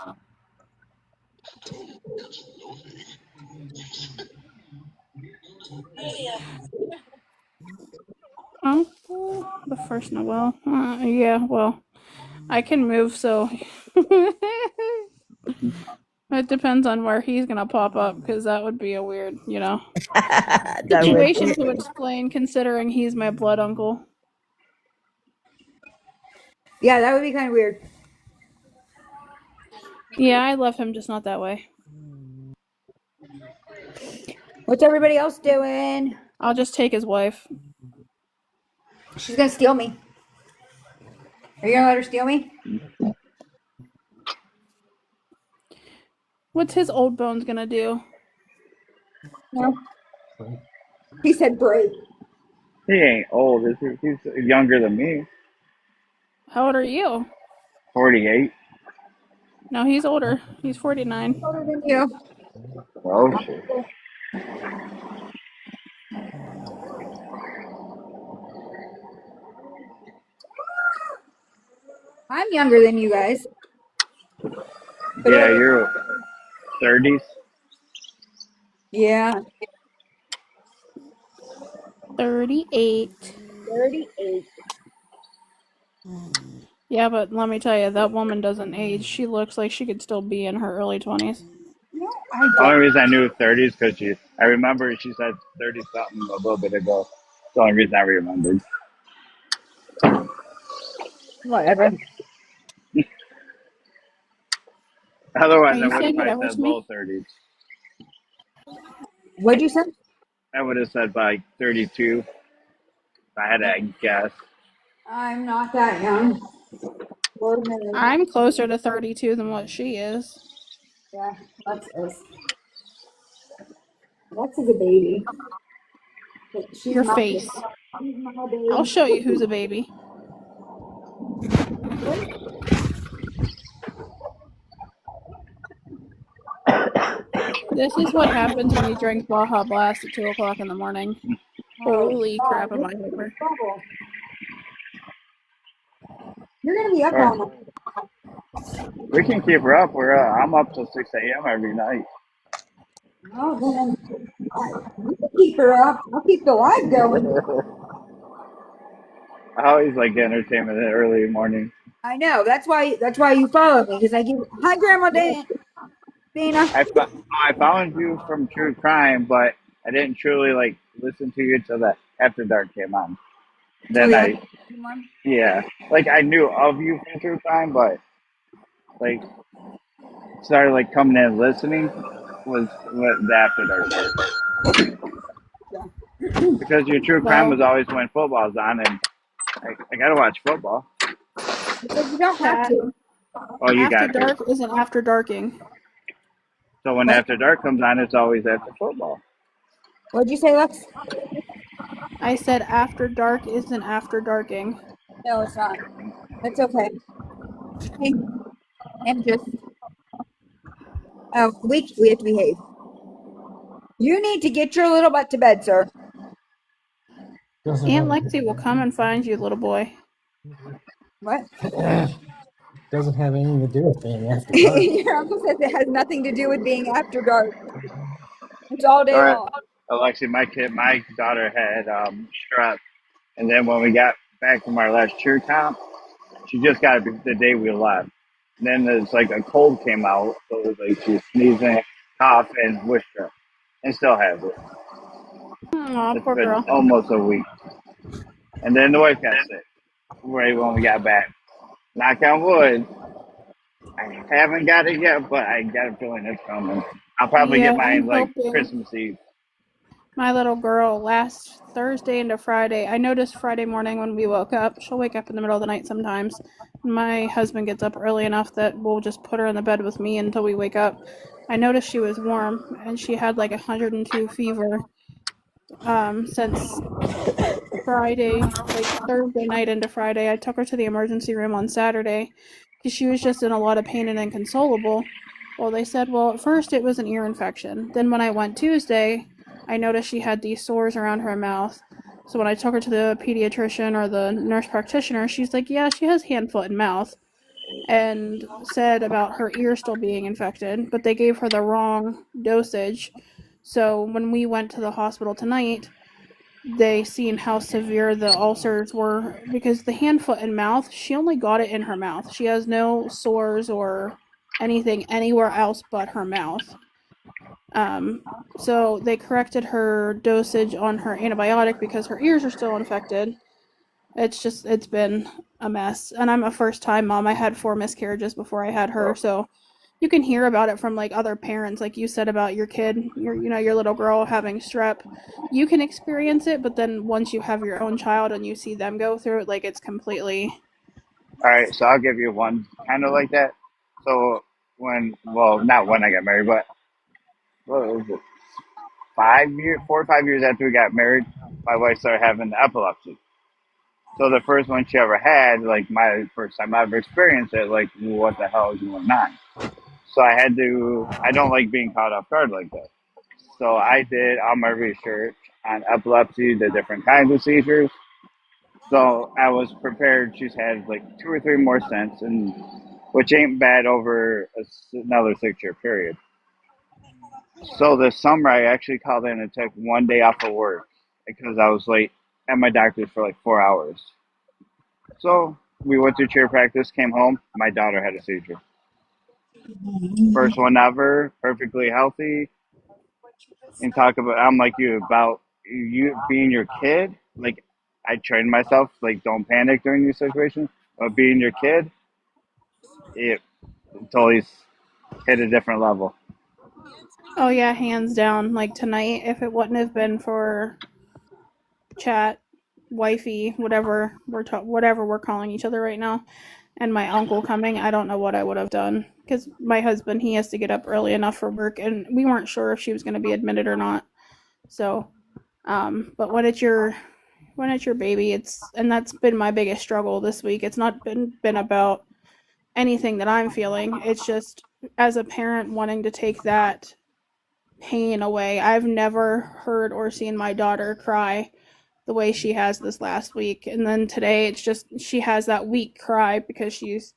Uncle, the first Noel. Yeah, well, I can move, so it depends on where he's gonna pop up, because that would be a weird, That would. situation to explain, considering he's my blood uncle. Yeah, that would be kind of weird. Yeah, I love him, just not that way. What's everybody else doing? I'll just take his wife. She's gonna steal me. Are you gonna let her steal me? What's his old bones gonna do? No. He said break. He ain't old, is he? He's younger than me. How old are you? 48. No, he's older. He's 49. Older than you. Oh, shit. I'm younger than you guys. But Yeah, older. you're 30s. Yeah. 38. 38. Yeah, but let me tell you, that woman doesn't age. She looks like she could still be in her early 20s. No, I The only don't. reason I knew 30s because I remember she said 30 something a little bit ago. It's the only reason I remembered. Whatever. Are Otherwise, I you would have saying probably whatever said to me? low 30s. What'd you say? I would have said by 32 if I had to guess. I'm not that young. Lord knows. I'm closer to 32 than what she is. Yeah, Lex is. Lex is a baby. But she's Your my baby. face. She's my I'll baby. show you who's a baby. This is what happens when you drink Baja Blast at 2 o'clock in the morning. Oh, Holy God, crap, am you're I hyper. in trouble. You're gonna be up Or all night. we can keep her up. I'm up till 6 a.m. every night. Oh, then you can keep her up. I'll keep the live going. I always like entertainment in the early morning. I know. That's why you follow me, because I give. Hi, Grandma Dana. I found you from True Crime, but I didn't truly listen to you till the After Dark came on. Oh Then yeah. yeah, I knew of you from True Crime, but like started coming in and listening was what the After Dark part. Because your True Crime Well, was always when football's on, and I gotta watch football. Because you don't have chat. to. Oh, you After got to. Dark isn't after darking. So when What? After Dark comes on, it's always after football. What'd you say, Lex? I said after dark isn't after darking. No, it's not. That's okay. Hey, I'm just. Oh, we have to behave. You need to get your little butt to bed, sir. Doesn't Aunt really. Lexi will come and find you, little boy. What? Doesn't have anything to do with being after dark. Your uncle says it has nothing to do with being after dark. It's all day All right, long. Alexi, my daughter had strep, and then when we got back from our last cheer camp, she just got it the day we left. And then there's like a cold came out, so it was like she was sneezing, coughing, with strep, and still has it. Aw, It's poor been girl. almost a week. And then the wife got sick right when we got back. Knock on wood, I haven't got it yet, but I got a feeling it's coming. I'll probably get Yeah, mine I'm like hoping. Christmas Eve. My little girl, last Thursday into Friday, I noticed Friday morning when we woke up, she'll wake up in the middle of the night sometimes. My husband gets up early enough that we'll just put her in the bed with me until we wake up. I noticed she was warm and she had like 102 fever since Friday, like Thursday night into Friday. I took her to the emergency room on Saturday because she was just in a lot of pain and inconsolable. Well, they said, well, at first it was an ear infection. Then when I went Tuesday, I noticed she had these sores around her mouth. So when I took her to the pediatrician or the nurse practitioner, she's like, yeah, she has hand, foot, and mouth. And said about her ear still being infected, but they gave her the wrong dosage. So when we went to the hospital tonight, they seen how severe the ulcers were because the hand, foot, and mouth, she only got it in her mouth. She has no sores or anything anywhere else but her mouth. Um, so they corrected her dosage on her antibiotic because her ears are still infected. It's been a mess. And I'm a first time mom. I had 4 miscarriages before I had her, so you can hear about it from like other parents, like you said about your kid, your little girl having strep. You can experience it, but then once you have your own child and you see them go through it, like it's completely. All right, so I'll give you one kind of like that. So well, not when I got married, but what was it? 5 years, 4 or 5 years after we got married, my wife started having epilepsy. So the first one she ever had, like my first time I ever experienced it, like what the hell is going on? So I don't like being caught off guard like that. So I did all my research on epilepsy, the different kinds of seizures. So I was prepared. She's had like 2 or 3 more since, and which ain't bad over another 6 year period. So this summer, I actually called in and took one day off of work because I was late at my doctor's for like 4 hours. So we went to cheer practice, came home. My daughter had a seizure. First one ever, perfectly healthy. And talk about, I'm like you, about you being your kid. Like, I trained myself, like, don't panic during these situations. But being your kid, it totally hit a different level. Oh yeah, hands down. Like tonight, if it wouldn't have been for chat, wifey, whatever we're calling each other right now, and my uncle coming, I don't know what I would have done because my husband, he has to get up early enough for work, and we weren't sure if she was going to be admitted or not. So, but when it's your baby, and that's been my biggest struggle this week. It's not been about anything that I'm feeling. It's just as a parent wanting to take that pain away. I've never heard or seen my daughter cry the way she has this last week. And then today it's just she has that weak cry because she's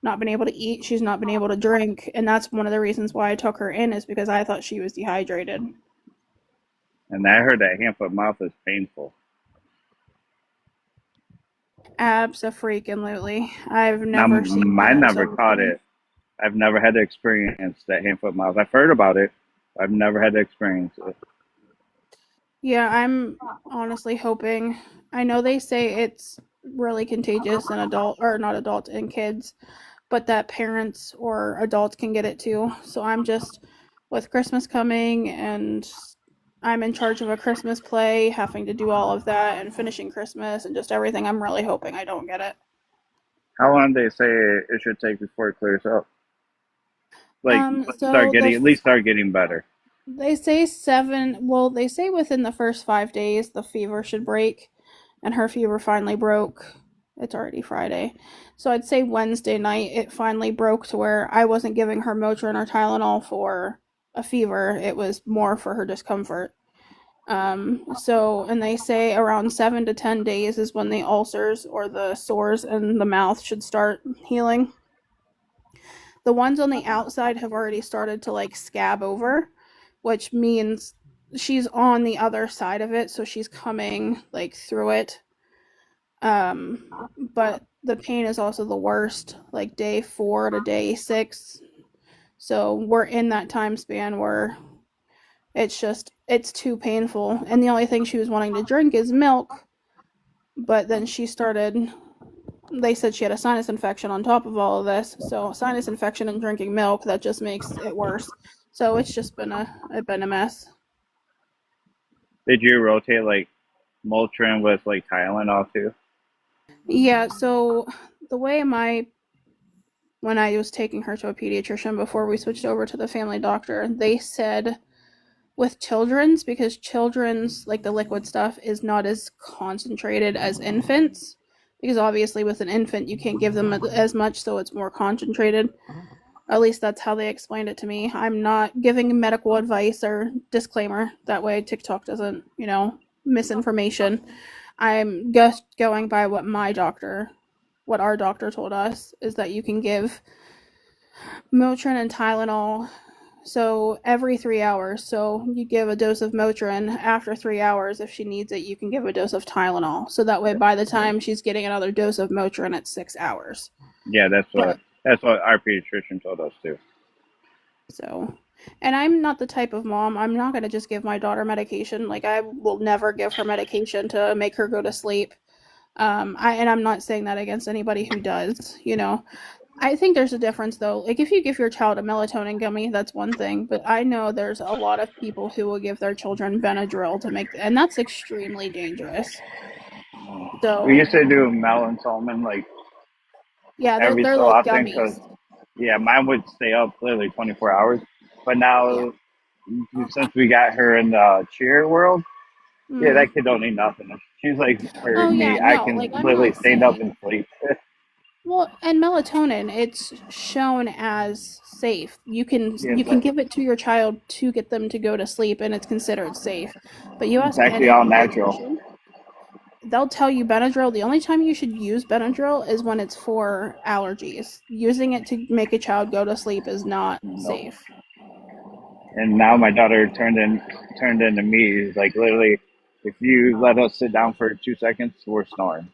not been able to eat, she's not been able to drink, and that's one of the reasons why I took her in is because I thought she was dehydrated. And I heard that hand foot mouth is painful. Abso-freaking-lutely. I've Now, never seen mine that never so much caught pain. it. I've never had to experience that hand foot mouth. I've heard about it. I've never had to experience it. Yeah, I'm honestly hoping. I know they say it's really contagious in adult or not adults in kids, but that parents or adults can get it too. So I'm just with Christmas coming and I'm in charge of a Christmas play, having to do all of that and finishing Christmas and just everything. I'm really hoping I don't get it. How long do they say it should take before it clears up? Like, So at least start getting better. they say they say within the first 5 days the fever should break, and her fever finally broke. It's already Friday. So I'd say Wednesday night it finally broke to where I wasn't giving her Motrin or Tylenol for a fever. It was more for her discomfort. And they say around 7 to 10 days is when the ulcers or the sores in the mouth should start healing. The ones on the outside have already started to like scab over, which means she's on the other side of it, so she's coming like through it. But the pain is also the worst, like day 4 to day 6. So we're in that time span where it's too painful. And the only thing she was wanting to drink is milk. But then they said she had a sinus infection on top of all of this. So sinus infection and drinking milk, that just makes it worse. So it's just been a mess. Did you rotate like Motrin with like Tylenol too? Yeah, so the way when I was taking her to a pediatrician before we switched over to the family doctor, they said with children's, because children's, like the liquid stuff, is not as concentrated as infants. Because obviously, with an infant, you can't give them as much, so it's more concentrated. At least that's how they explained it to me. I'm not giving medical advice or disclaimer. That way, TikTok doesn't, misinformation. I'm just going by what our doctor told us, is that you can give Motrin and Tylenol. So every 3 hours. So you give a dose of Motrin. After 3 hours, if she needs it, you can give a dose of Tylenol. So that way, by the time she's getting another dose of Motrin, it's 6 hours. Yeah, But that's what our pediatrician told us too. so, and I'm not the type of mom. I'm not going to just give my daughter medication. Like I will never give her medication to make her go to sleep. I'm not saying that against anybody who does. I think there's a difference though. Like if you give your child a melatonin gummy, that's one thing, but I know there's a lot of people who will give their children Benadryl and that's extremely dangerous. We So used to do melatonin like yeah, every they're so like often because gummies. yeah, mine would stay up literally 24 hours. But Yeah. now since we got her in the cheer world, yeah, Mm-hmm. that kid don't need nothing. She's like Oh hurting yeah, me. I no, can like I'm literally not stand up and saying. sleep. Well, and melatonin, it's shown as safe. Yeah, You can give it to your child to get them to go to sleep, and it's considered safe. But you it's ask actually any all natural. pediatrician, they'll tell you Benadryl. The only time you should use Benadryl is when it's for allergies. Using it to make a child go to sleep is not Nope. safe. And now my daughter turned into me. Like literally, if you let us sit down for 2 seconds, we're snoring.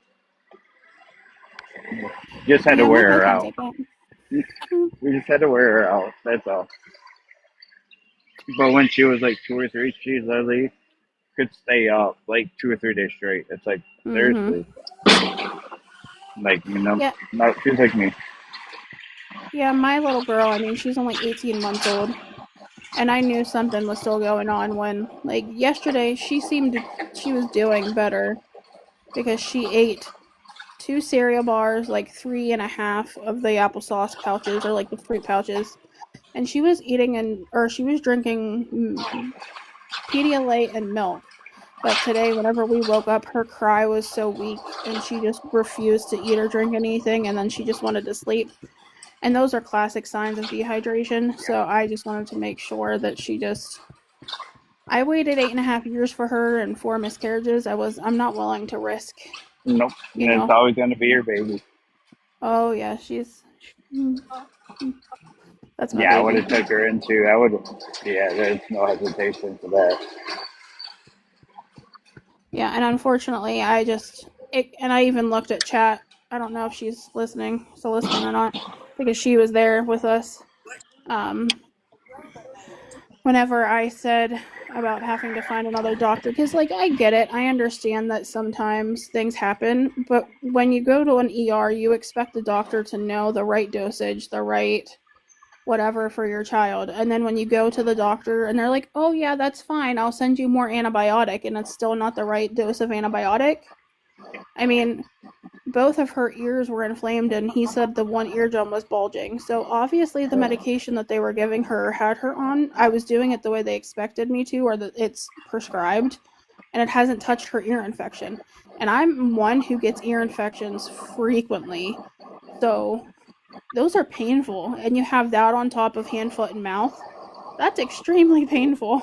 Just had to Yeah, my wear her husband's out. like that. We just had to wear her out. That's all. But when she was like 2 or 3, she literally could stay up like 2 or 3 days straight. It's like Mm-hmm. seriously, like Yeah, no, she's like me. yeah. My little girl. I mean, she's only 18 months old, and I knew something was still going on when, like, yesterday, she was doing better because she ate 2 cereal bars, like three and a half of the applesauce pouches or like the fruit pouches, and she was drinking Pedialyte and milk. But today, whenever we woke up, her cry was so weak and she just refused to eat or drink anything, and then she just wanted to sleep. And those are classic signs of dehydration. So I just wanted to make sure that I waited 8.5 years for her and 4 miscarriages. I'm not willing to risk, Nope, you and it's know. always gonna be your baby. Oh yeah, mm, mm, that's my Yeah, I would baby. have took her into. I would. Yeah, there's no hesitation for that. Yeah, and unfortunately, and I even looked at chat. I don't know if she's still listening or not, because she was there with us. Um, Whenever I said about having to find another doctor, because like I get it, I understand that sometimes things happen, but when you go to an ER, you expect the doctor to know the right dosage, the right whatever for your child. And then when you go to the doctor and they're like, "Oh yeah, that's fine. I'll send you more antibiotic," and it's still not the right dose of antibiotic. I mean, both of her ears were inflamed and he said the one eardrum was bulging. So obviously the medication that they were giving her had her on. I was doing it the way they expected me to, or that it's prescribed, and it hasn't touched her ear infection. And I'm one who gets ear infections frequently. So those are painful. And you have that on top of hand, foot, and mouth. That's extremely painful.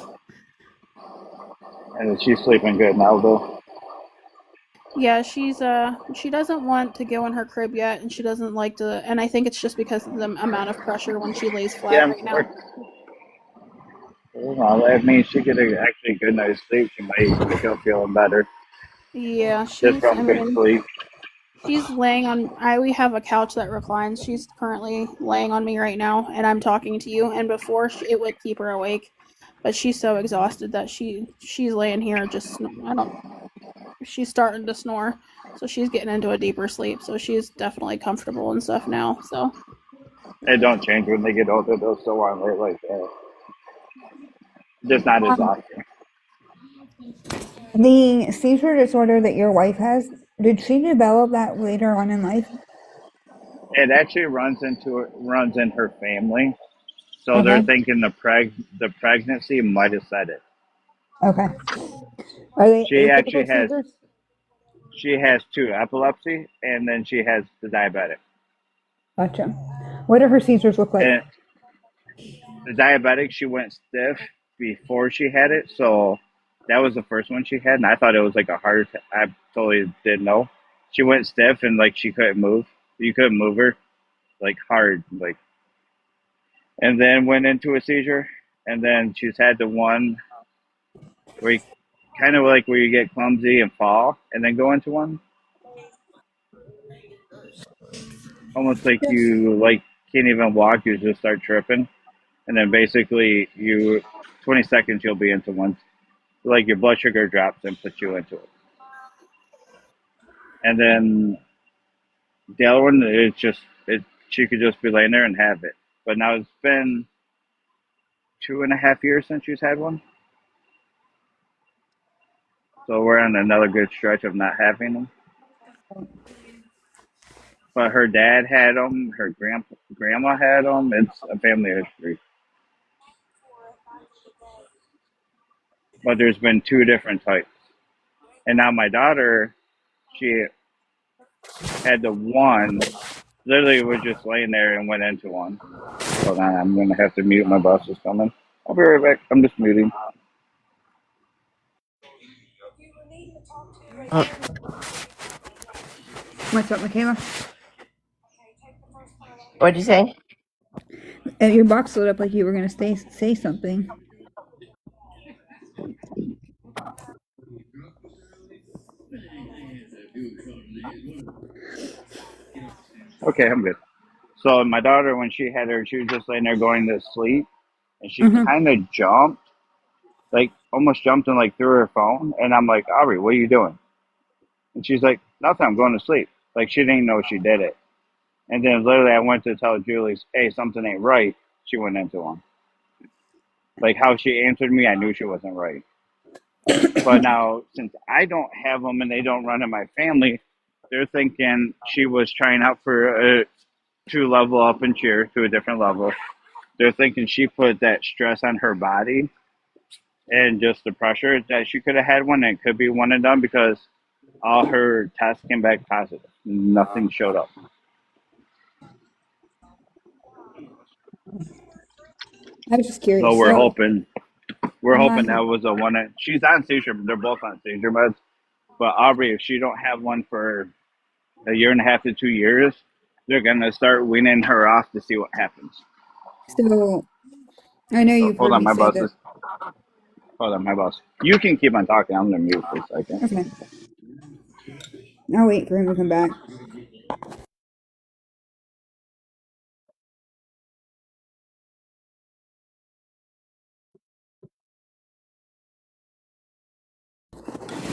And she's sleeping good now, though. Yeah, she doesn't want to go in her crib yet, and she doesn't like to. And I think it's just because of the amount of pressure when she lays flat Yeah, right now. well, that means she get actually a good night's sleep. She might wake up feeling better Yeah, just she's. I from good mean, sleep. she's laying on. We have a couch that reclines. She's currently laying on me right now, and I'm talking to you. And before it would keep her awake, but she's so exhausted that she's laying here just. I don't. She's starting to snore, so she's getting into a deeper sleep. So she's definitely comfortable and stuff now. So It don't change when they get older. They'll still want to lay like that. Just not as Um, often. the seizure disorder that your wife has, did she develop that later on in life? It actually runs in her family. So they're Okay. thinking the pregnancy might have said it. Okay. Are they She actually atypical has seizures? she has two epilepsy, and then she has the diabetic. Gotcha. What do her seizures look like? And the diabetic, she went stiff before she had it, so that was the first one she had, and I thought it was like a heart attack. I totally didn't know. She went stiff and like she couldn't move. You couldn't move her like hard, like, and then went into a seizure, and then she's had the one where you kind of like where you get clumsy and fall, and then go into one, almost like you like can't even walk. You just start tripping, and then basically 20 seconds you'll be into one, like your blood sugar drops and puts you into it. And then the other one, it's just it. She could just be laying there and have it. But now it's been 2.5 years since she's had one, so we're on another good stretch of not having them. But her dad had them, her grandma had them. It's a family history. But there's been two different types, and now my daughter, she had the one. Literally was just laying there and went into one. Hold on, I'm gonna have to mute. My boss is coming. I'll be right back. I'm just muting. Uh, What's up, Michaela? What'd you say? Your box lit up like you were going to say something. Okay, I'm good. So my daughter, when she had her, she was just laying there going to sleep, and she Mm-hmm. kind of jumped, like almost jumped and like threw her phone. And I'm like, Aubrey, what are you doing? And she's like, nothing. I'm going to sleep. Like she didn't know she did it. And then literally, I went to tell Julie, hey, something ain't right. She went into one. Like how she answered me, I knew she wasn't right. But now, since I don't have them and they don't run in my family, they're thinking she was trying out for to level up and cheer to a different level. They're thinking she put that stress on her body and just the pressure that she could have had one. And it could be one and done because all her tests came back positive. Nothing showed up. I was just So curious. we're So, hoping we're hoping that um, was a one. She's on seizure. They're both on seizure meds. But Aubrey, if she don't have one for a year and a half to 2 years, they're gonna start weaning her off to see what happens. so I know So you've hold heard on, me my say boss that. is. Hold on, my boss. You can keep on talking. I'm gonna mute for a second. Okay. I'll wait for him to come back.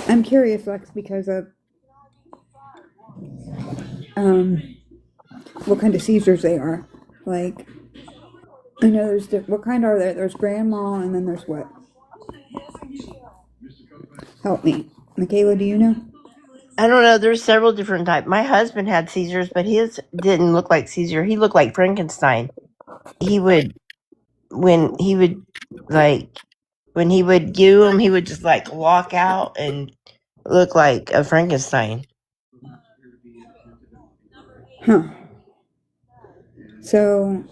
I'm curious, Lex, because of um, what kind of seizures they are. Like, I know what kind are there? There's grandma, and then there's what? Help me. Michaela, do you know? I don't know. There's several different types. My husband had seizures, but his didn't look like seizure. He looked like Frankenstein. He would when he would like when he would do them, he would just like walk out and look like a Frankenstein. Huh. So,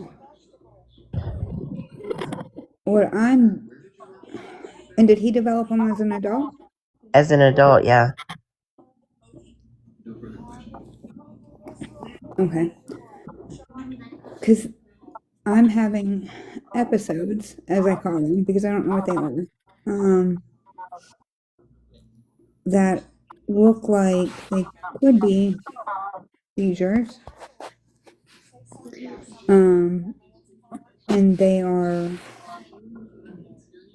what I'm And did he develop them as an adult? As an adult, yeah. Okay. Because I'm having episodes, as I call them, because I don't know what they are, that look like they could be seizures. Um, and they are,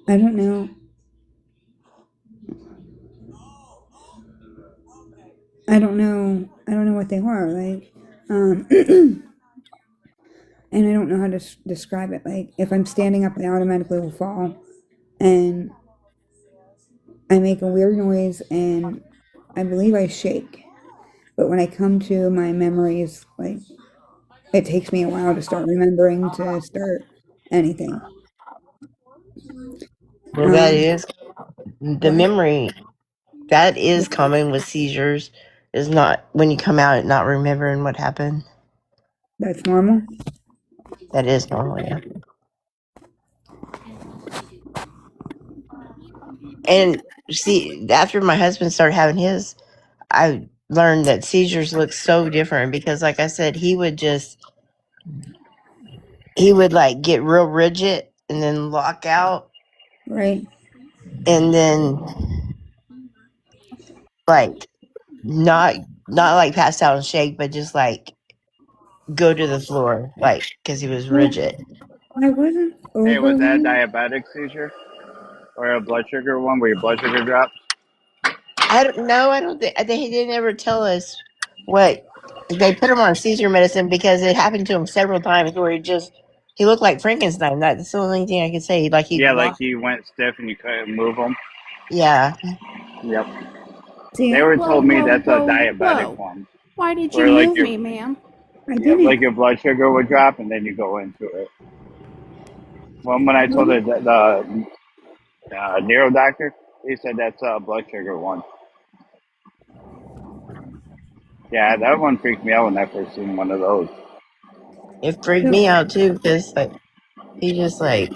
I don't know, I don't know what they are. Like, and I don't know how to describe it. Like, if I'm standing up, I automatically will fall, and I make a weird noise, and I believe I shake. But when I come to my memories, like, it takes me a while to start remembering to start anything. Well, that Um, is the what? memory. That is common with seizures. Is not when you come out and not remembering what happened. That's normal. That is normal, yeah. And see, after my husband started having his, I learned that seizures look so different because, like I said, he would like get real rigid and then lock out, Right. and then like not not like pass out and shake, but just like go to the floor, like because he was Well, rigid. I wasn't Hey, was that a overly. diabetic seizure or a blood sugar one where your blood sugar drops? I don't know. I think he didn't ever tell us what they put him on seizure medicine because it happened to him several times where he looked like Frankenstein. That's the only thing I can say. Like he'd Yeah, like walk. he went stiff and you couldn't move him. Yeah, Yep. They See, were Whoa, told me whoa, that's a whoa, diabetic whoa. one Why did you where like move your me, ma'am? I yeah, like didn't. your blood sugar would drop and then you go into it. Well, when I told Well, the neuro doctor, he said that's a blood sugar one. Yeah, that one freaked me out when I first seen one of those. it freaked so me out too because like he just like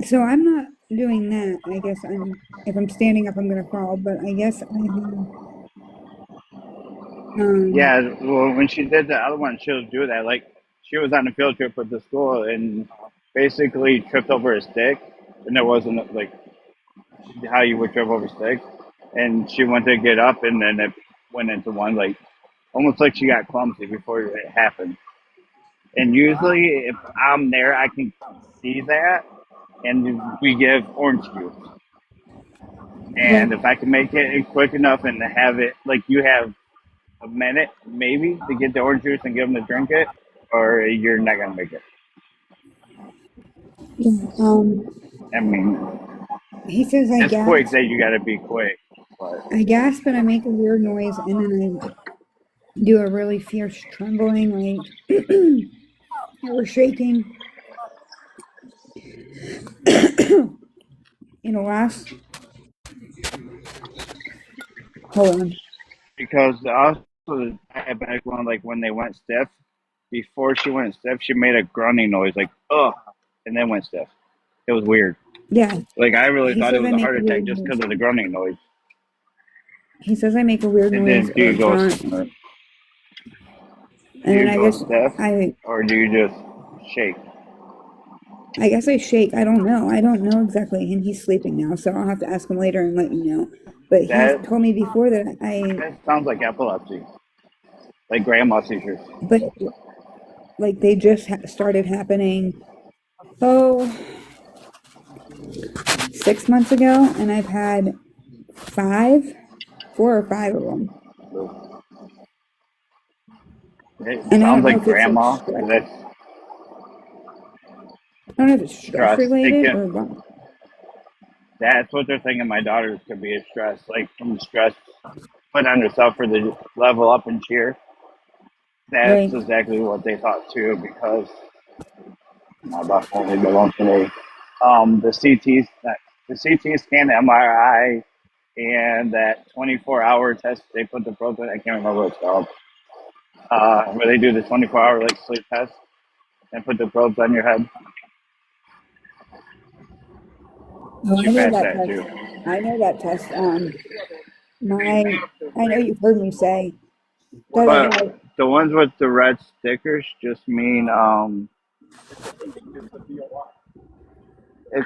so I'm not doing that. I guess I'm. If I'm standing up, I'm gonna fall. But I guess I have. Um. Yeah, well, when she did the other one, she'll do that. Like, she was on a field trip with the school and basically tripped over a stick, and there wasn't like how you would trip over sticks. And she went to get up, and then it went into one like almost like she got clumsy before it happened. And usually, if I'm there, I can see that, and we give orange juice. And Right. if I can make it quick enough and have it like you have a minute maybe to get the orange juice and give them to drink it, or you're not gonna make it. Yeah. I mean, He says I it's quick gasp. that you gotta be quick, but I gasp and I make a weird noise, and then I do a really fierce trembling, like or shaking. Last. Hold on. because also the diabetic one, like when they went stiff, before she went stiff, she made a grunting noise like ugh, and then went stiff. It was weird. Yeah. Like I really He thought it says was I a make heart a attack weird just noise. because of the grunting noise. He says I make a weird And noise then or grunt, do and then you go stiff I or do you just shake? I guess I shake. I don't know. I don't know exactly. And he's sleeping now, so I'll have to ask him later and let you know. But he's That told me before that that sounds like epilepsy, like grandma seizures. but like they just started happening. Oh, 6 months ago, and I've had 4 or 5 of them. It And I sounds don't know like if it's like grandma. stress. That's I don't know if it's stress stress. It related can. or what. That's what they're thinking. My daughters could be a stress, like from stress put on herself for the level up and cheer. That's Right. exactly what they thought too, because my boss only belongs to me. The CT, the CT scan, the MRI, and that 24-hour test they put the probe in. I can't remember what it's called. Where they do the 24-hour like sleep test and put the probes on your head. Oh, She I know passed that that test. too. I know that test. I know you've heard me say that I But had. the ones with the red stickers just mean it,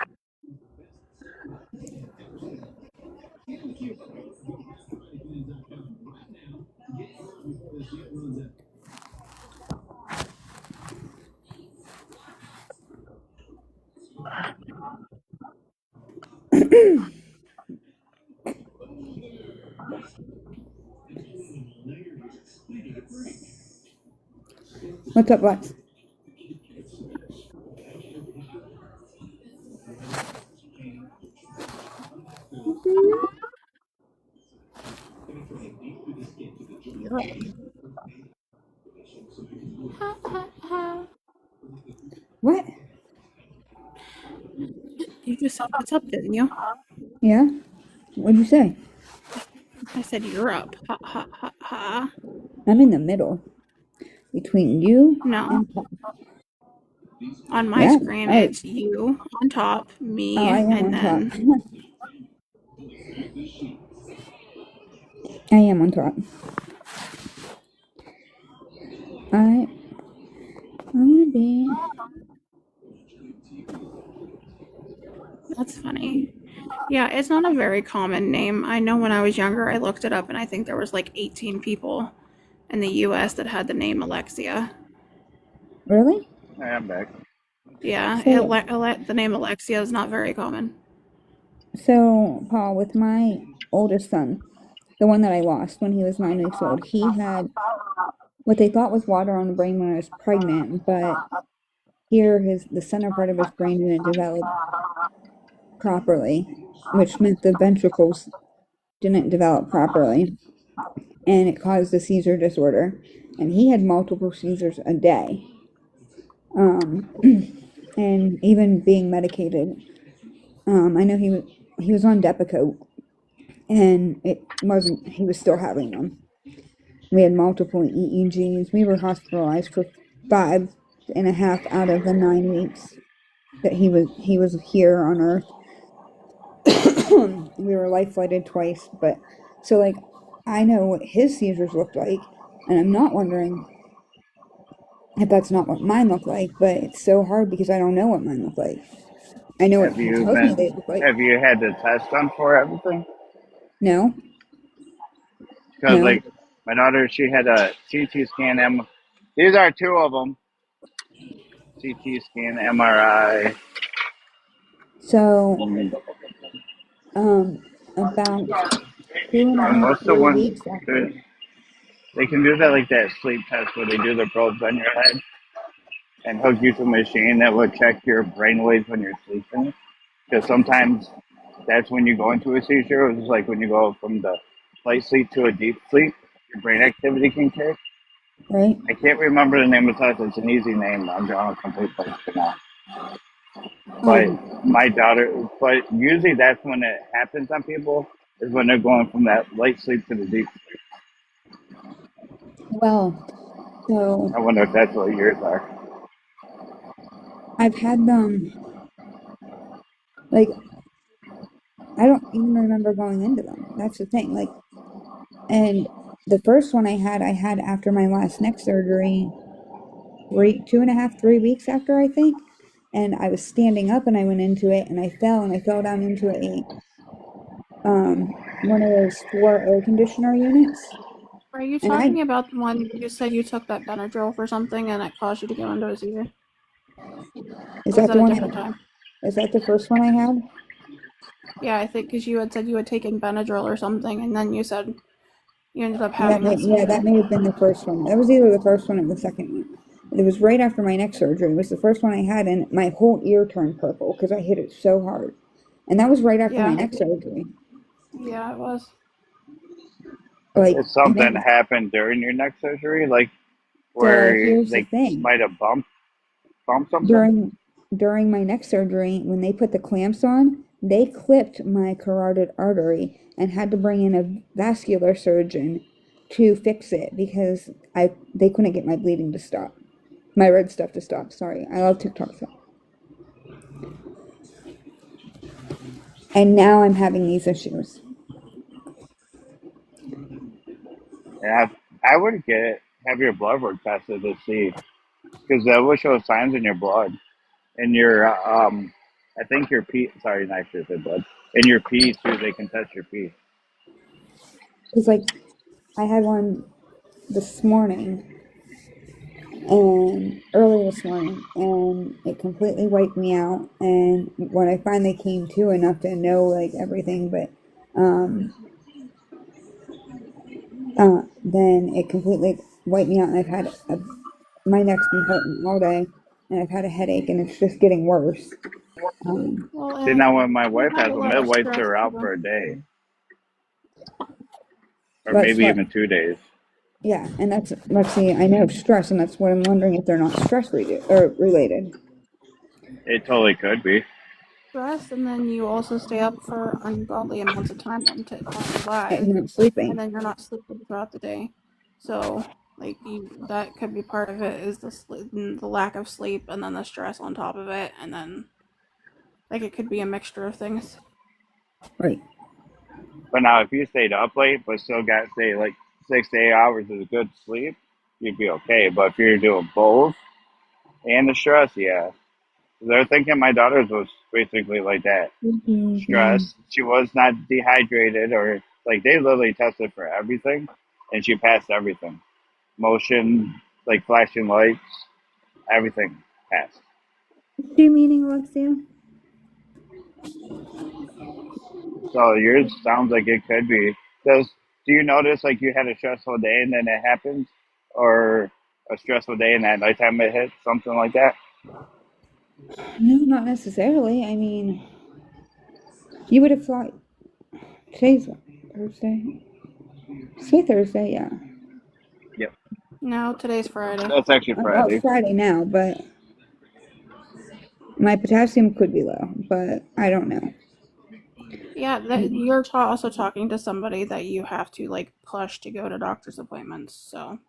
What's up, Lex? You're up. Ha, ha, ha. What? You just said what's up, didn't you? Yeah? What'd you say? I said you're up. Ha ha ha ha. I'm in the middle between you No. and Paul. On my Yeah. screen, Oh, it's you on top, oh, I me, am and on top. then I am on top. I wanna be. that's funny. Yeah, it's not a very common name. I know when I was younger, I looked it up, and I think there was like 18 people in the U.S. that had the name Alexia. Really? I'm back. Yeah, So, the name Alexia is not very common. so Paul, with my oldest son, the one that I lost when he was 9 weeks old, he had what they thought was water on the brain when I was pregnant, but here the center part of his brain didn't develop properly, which meant the ventricles didn't develop properly, and it caused a seizure disorder. And he had multiple seizures a day, um, and even being medicated. I know he was on Depakote, and it wasn't. He was still having them. We had multiple EEGs. We were hospitalized for 5.5 out of the 9 weeks that he was here on Earth. We were life flighted twice, but so like I know what his seizures looked like, and I'm not wondering if that's not what mine look like, but it's so hard because I don't know what mine look like. I know what Have he you tells me been? they look like. Have you had the test done for everything? No, Because no. like my daughter, she had a CT scan. These are two of them. CT scan, MRI. So, And about two and a half, most of the 3 weeks ones, after. they can do that like that sleep test where they do the probes on your head and hook you to a machine that will check your brain waves when you're sleeping. Because sometimes that's when you go into a seizure. It's like when you go from the light sleep to a deep sleep, your brain activity can kick. Right? I can't remember the name of the test. It's an easy name. I'm drawing a complete blank now. Um, But my daughter, but usually that's when it happens on people is when they're going from that light sleep to the deep sleep. well, so I wonder if that's what yours are. I've had them, like, I don't even remember going into them. That's the thing. Like, and the first one I had after my last neck surgery, 2.5, 3 weeks after, I think. And I was standing up and I went into it and I fell down into one of those floor air conditioner units. Are you And I, talking about the one you said you took that Benadryl for something and it caused you to go into a seizure? is Or was that that the a one different time? is that the first one I had? Yeah, I think because you had said you had taken Benadryl or something, and then you said you ended up having that That seizure. may have been the first one. That was either the first one or the second one. It was right after my neck surgery. It was the first one I had, and my whole ear turned purple because I hit it so hard. And that was right after my Yeah, neck surgery. yeah, it was. Like, If and something then, happened during your neck surgery, like so where here's the they thing. might have bumped something. During my neck surgery, when they put the clamps on, they clipped my carotid artery and had to bring in a vascular surgeon to fix it because they couldn't get my bleeding to stop. My red stuff to stop. Sorry. I love TikTok. And now I'm having these issues. And I would have your blood work tested to see, because that will show signs in your blood and your I think your pee. Sorry, not your blood. In your pee too, they can test your pee. It's like I had one this morning and early this morning, and it completely wiped me out. And when I finally came to enough to know like everything, but then it completely wiped me out, and my neck's been hurting all day, and I've had a headache, and it's just getting worse. Well, See, and now when my you wife have a has them, lot it of wipes stress her out too. for a day, or That's maybe what, even 2 days. yeah, and that's, let's see, I know stress, and that's what I'm wondering if they're not stress related. It totally could be. Stress, and then you also stay up for ungodly amounts of time on live, I'm not and sleeping. then you're not sleeping throughout the day. So, like that could be part of it, is the lack of sleep, and then the stress on top of it, and then like it could be a mixture of things. Right. But now, if you stayed up late but still got say like 6 to 8 hours of good sleep, you'd be okay. But if you're doing both and the stress, yeah, they're thinking my daughter's was basically like that. Mhm. Stress. She was not dehydrated, or like they literally tested for everything, and she passed everything. Motion, like flashing lights, everything passed. What are you meaning, Alexia? So yours sounds like it could be. Do you notice like you had a stressful day and then it happens, or a stressful day and at nighttime it hits, something like that? No, not necessarily. I mean, you would have thought today's what, Thursday. Say Thursday, yeah. Yep. No, today's Friday. That's actually Well, it's Friday. Friday now, but my potassium could be low, but I don't know. Yeah, that you're also talking to somebody that you have to like push to go to doctor's appointments. So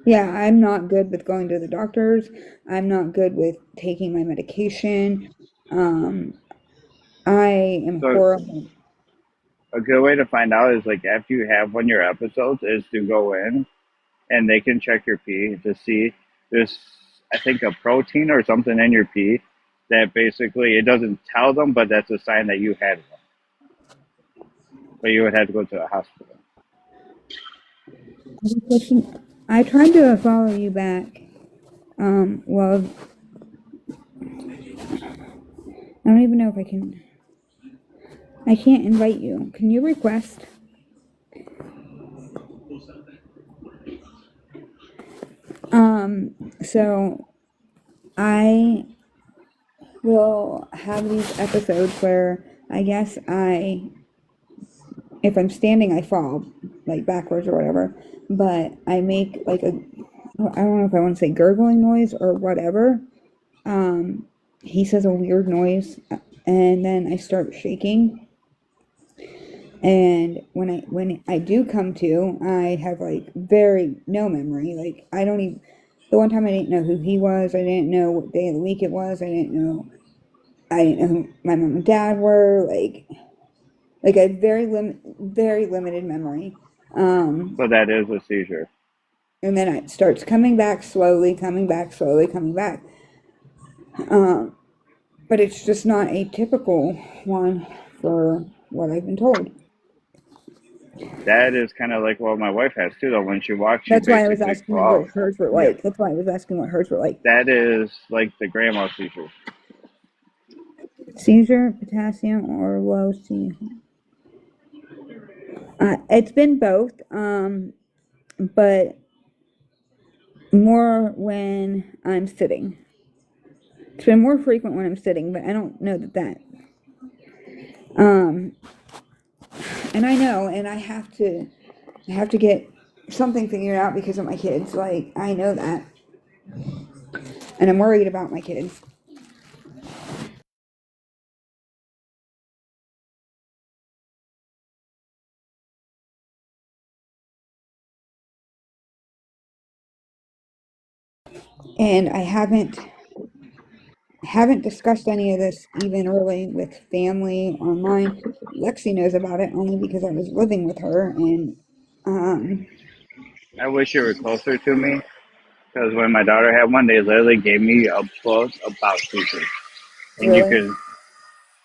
Yeah, I'm not good with going to the doctors. I'm not good with taking my medication. Um, I am So horrible. a good way to find out is like after you have one of your episodes is to go in and they can check your pee to see there's I think a protein or something in your pee that basically it doesn't tell them, but that's a sign that you had one. But you would have to go to a hospital. I tried to follow you back. Well, I don't even know if I can. I can't invite you. Can you request? So I will have these episodes where I guess if I'm standing, I fall like backwards or whatever, but I make like I don't know if I want to say gurgling noise or whatever. He says a weird noise, and then I start shaking. And when I do come to, I have like very no memory. Like I don't even. The one time I didn't know who he was. I didn't know what day of the week it was. I didn't know who my mom and dad were. Like a very limited memory. So that is a seizure. And then it starts coming back slowly, coming back slowly, coming back. But it's just not a typical one for what I've been told. That is kind of like what my wife has too, though. When she walks, she That's why I was basically asking what falls. hers were Yep. like. That's why I was asking what hers were like. That is like the grandma seizure. Seizure, potassium, or low C. It's been both, but more when I'm sitting. It's been more frequent when I'm sitting, but I don't know that. Um, and I know, and I have to get something figured out because of my kids. Like I know that, and I'm worried about my kids. And I haven't haven't discussed any of this even really with family online. Lexi knows about it only because I was living with her, and um, I wish you were closer to me because when my daughter had one, they literally gave me a book about seizures, and you really, could,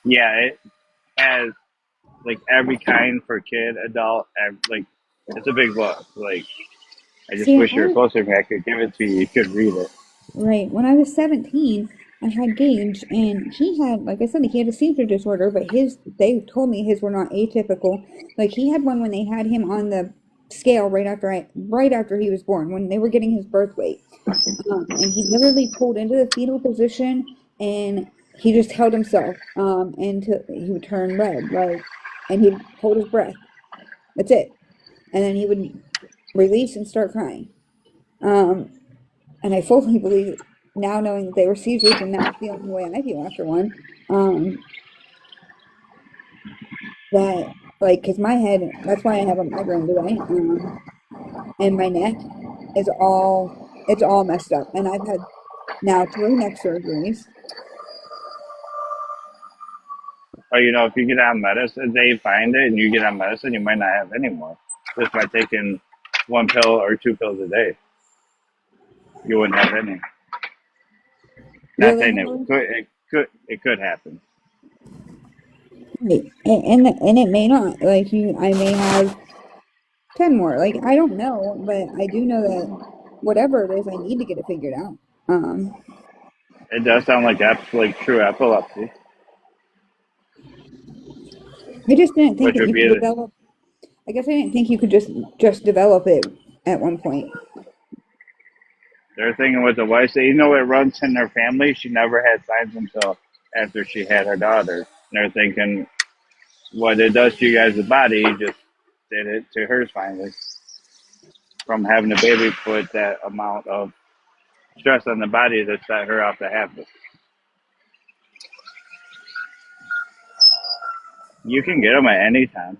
yeah, it has like every kind for kid, adult, like it's a big book. Like I just see, wish you were closer to me. I could give it to you. You could read it. right when I was 17, I had Gage, and he had, like I said, he had a seizure disorder, but they told me his were not atypical. Like he had one when they had him on the scale right after he was born, when they were getting his birth weight. And he literally pulled into the fetal position, and he just held himself until he would turn red, like, and he'd hold his breath. That's it. And then he would release and start crying. Um, and I fully believe now, knowing that they were seizures and now feeling the way I feel after one, that, like, because my head, that's why I have a migraine today, and my neck is it's all messed up. And I've had now 3 neck surgeries. Or if you get on medicine, they find it, and you get on medicine, you might not have any more just by taking one pill or two pills a day. You wouldn't have any. Not Really, saying it Howard? could. It could happen. Right. And it may not. Like I may have 10 more. Like I don't know, but I do know that whatever it is, I need to get it figured out. Um, It does sound like true epilepsy, I just didn't think which that would you be could develop. I guess I didn't think you could just develop it at one point. they're thinking with the wife. Say, it runs in their family. She never had signs until after she had her daughter. And they're thinking what it does to you guys' body just did it to hers finally from having a baby put that amount of stress on the body that set her off the habit. You can get them at any time,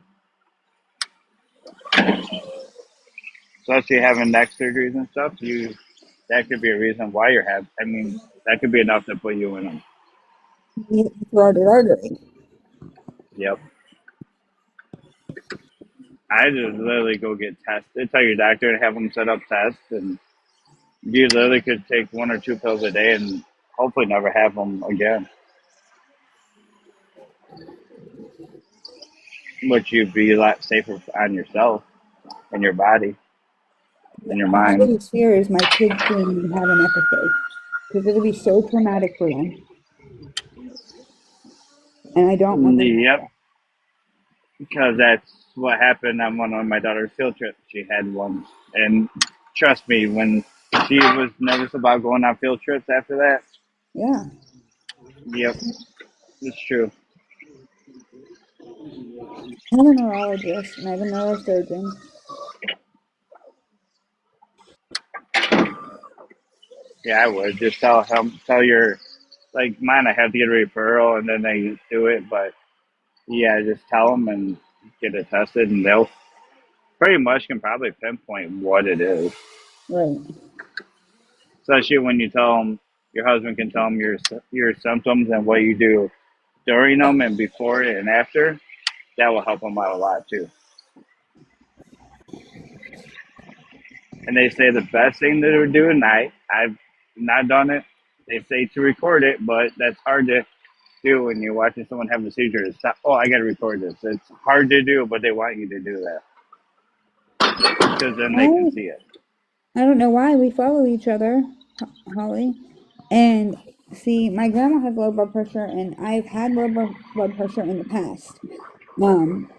especially having neck surgeries and stuff. That could be a reason why you're having. I mean, that could be enough to put you in them. Carotid artery. Yep. I just literally go get tested. Tell your doctor to have them set up tests, and you literally could take one or two pills a day and hopefully never have them again, which you'd be a lot safer on yourself and your body and your My mind. biggest fear is my kids seeing me have an episode because it'll be so traumatic for them, and I don't want them to have Yep, that. because that's what happened on one of my daughter's field trips. She had one, and trust me, when she was nervous about going on field trips after that, Yeah, yep, it's true. I have a neurologist and I have a neurosurgeon. Yeah, I would just tell your like mine. I have to get a referral, and then they do it. But yeah, just tell them and get it tested, and they'll pretty much can probably pinpoint what it is. Right. Especially when you tell them, your husband can tell them your symptoms and what you do during them and before and after. That will help them out a lot too. And they say the best thing that they're doing, I've not done it. They say to record it, but that's hard to do when you're watching someone have a seizure. It's not, oh, I got to record this. It's hard to do, but they want you to do that because then they can I see it. I don't know why we follow each other, Holly. And see, my grandma has low blood pressure, and I've had low blood pressure in the past. Um,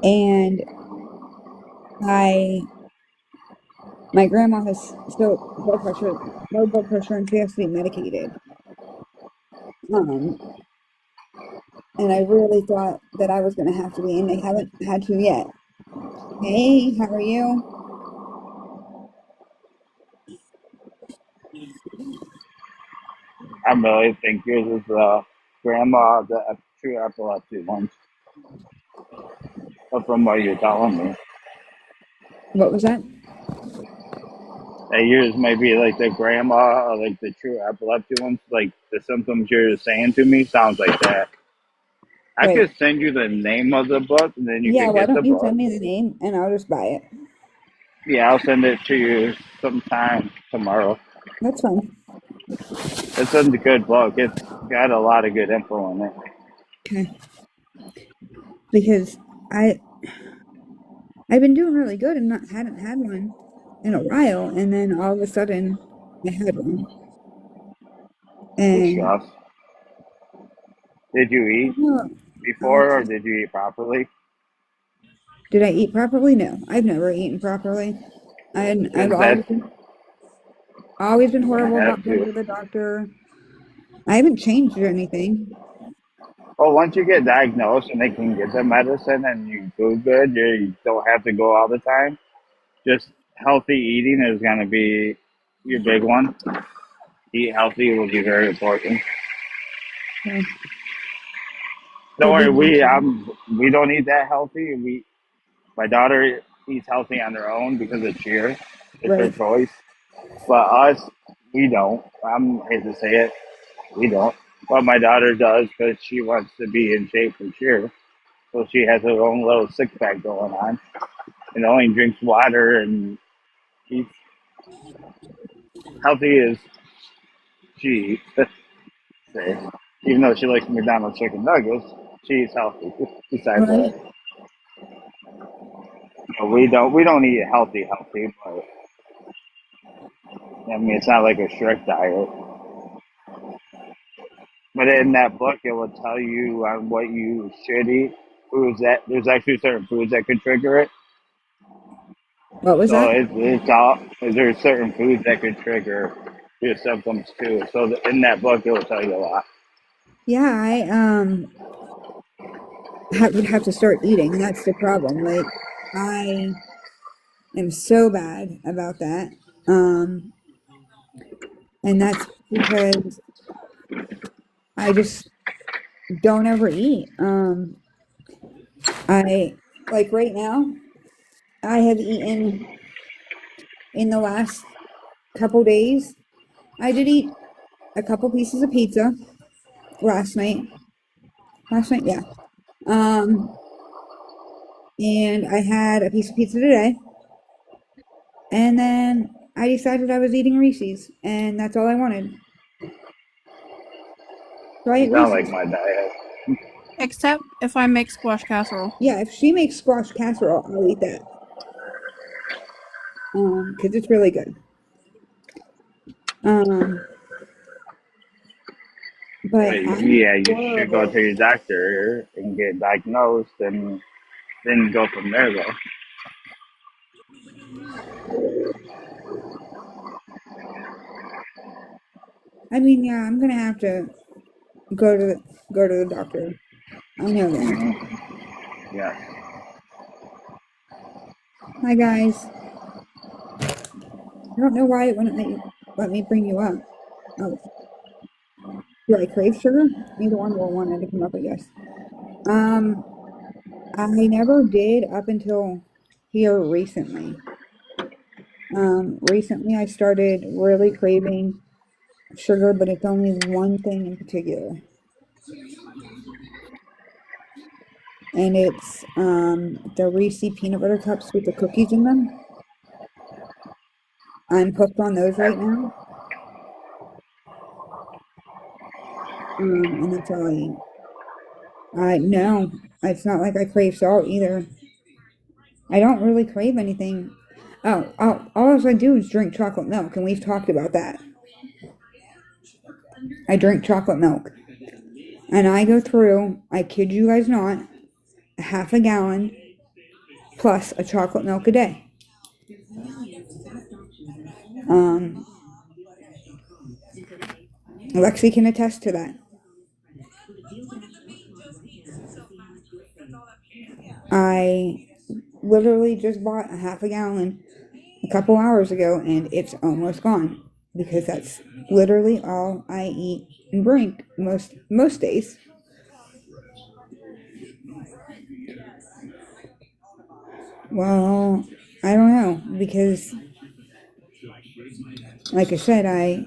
and I, my grandma has still low blood pressure, and she has to be medicated. Um, and I really thought that I was going to have to be, and they haven't had to yet. Hey, how are you? I really think yours is grandma, the true epilepsy one, but from what you're telling me. What was that? that yours might be like the grandma or like the true epilepsy ones. Like the symptoms you're saying to me sounds like that. I Right. could send you the name of the book, and then you Yeah, could why get the don't you book. send me the name and I'll just buy it? Yeah, I'll send it to you sometime tomorrow. That's fine. It's a good book. It's got a lot of good info in it. Okay. Because I've been doing really good and not hadn't had one in a while, and then all of a sudden I had one. It's And just. Did you eat oh, before, or did you eat properly? did I eat properly? No, I've never eaten properly. I've Because that's always been you're gonna horrible have about going to. to the doctor. I haven't changed or anything. Well, once you get diagnosed and they can get the medicine and you do good, you don't have to go all the time. Just healthy eating is gonna be your big one. Eat healthy will be very important. So Don't you'll be worry, watching. we don't eat that healthy. My daughter eats healthy on her own because of cheer. It's her Right. choice. But us, we don't. Hate to say it, we don't. But my daughter does because she wants to be in shape for cheer. So she has her own little six pack going on, and only drinks water and eats healthy as she eats. Say. Even though she likes McDonald's chicken nuggets, she eats healthy. Besides Right. that, we don't eat healthy, but I mean it's not like a strict diet. But in that book, it will tell you on what you should eat. Foods that there's actually certain foods that could trigger it. What was So that? it's all there's certain foods that could trigger your symptoms too. So in that book, it will tell you a lot. Yeah, I would have to start eating. That's the problem. Like I am so bad about that. Um, and that's because I just don't ever eat. I like right now, I have eaten in the last couple days. I did eat a couple pieces of pizza last night. Last night, yeah. Um, and I had a piece of pizza today. And then I decided I was eating Reese's, and that's all I wanted. So I You ate sound like Reese's. my diet. Except if I make squash casserole. Yeah, if she makes squash casserole, I'll eat that. Because it's really good. Um, but But I'm yeah, you should go horrible. to your doctor and get diagnosed, and then go from there. Though I mean, yeah, I'm gonna have to go to the doctor. I know that. yeah, Hi guys. I don't know why it wouldn't let me bring you up. Oh, do I crave sugar? Neither one will want to come up, I guess. Um, I never did up until here recently. Recently I started really craving sugar, but it's only one thing in particular. And it's the Reese peanut butter cups with the cookies in them. I'm hooked on those right now. And that's all I eat. I no, it's not like I crave salt either. I don't really crave anything. Oh, all I do is drink chocolate milk, and we've talked about that. I drink chocolate milk, and I go through, I kid you guys not, a half a gallon plus a chocolate milk a day. Um, Lexi can attest to that. I literally just bought a half a gallon a couple hours ago, and it's almost gone because that's literally all I eat and drink most days. Well, I don't know because like I said, I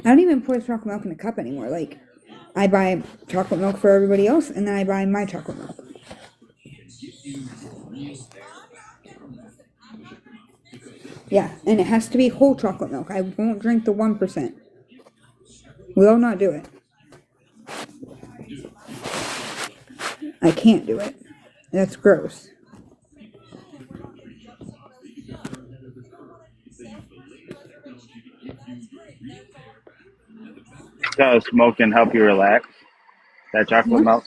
don't even pour chocolate milk in a cup anymore. Like, I buy chocolate milk for everybody else, and then I buy my chocolate milk. Yeah, and it has to be whole chocolate milk. I won't drink the 1%. Will not do it. I can't do it. That's gross. Does smoking help you relax? That chocolate What? milk?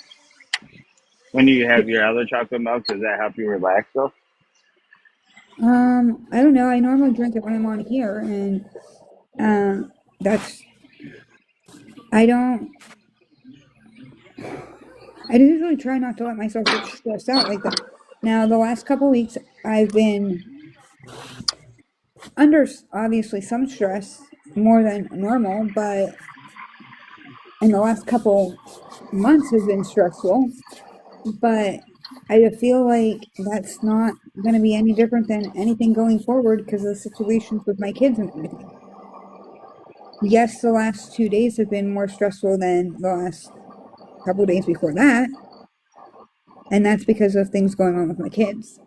When you have your other chocolate milk, does that help you relax though? I don't know. I normally drink it when I'm on here, and that's I don't. I usually try not to let myself get stressed out like that. Now, the last couple weeks, I've been under obviously some stress more than normal, but in the last couple months has been stressful. But I feel like that's not going to be any different than anything going forward because of the situations with my kids and everything. Yes, the last 2 days have been more stressful than the last couple days before that, and that's because of things going on with my kids.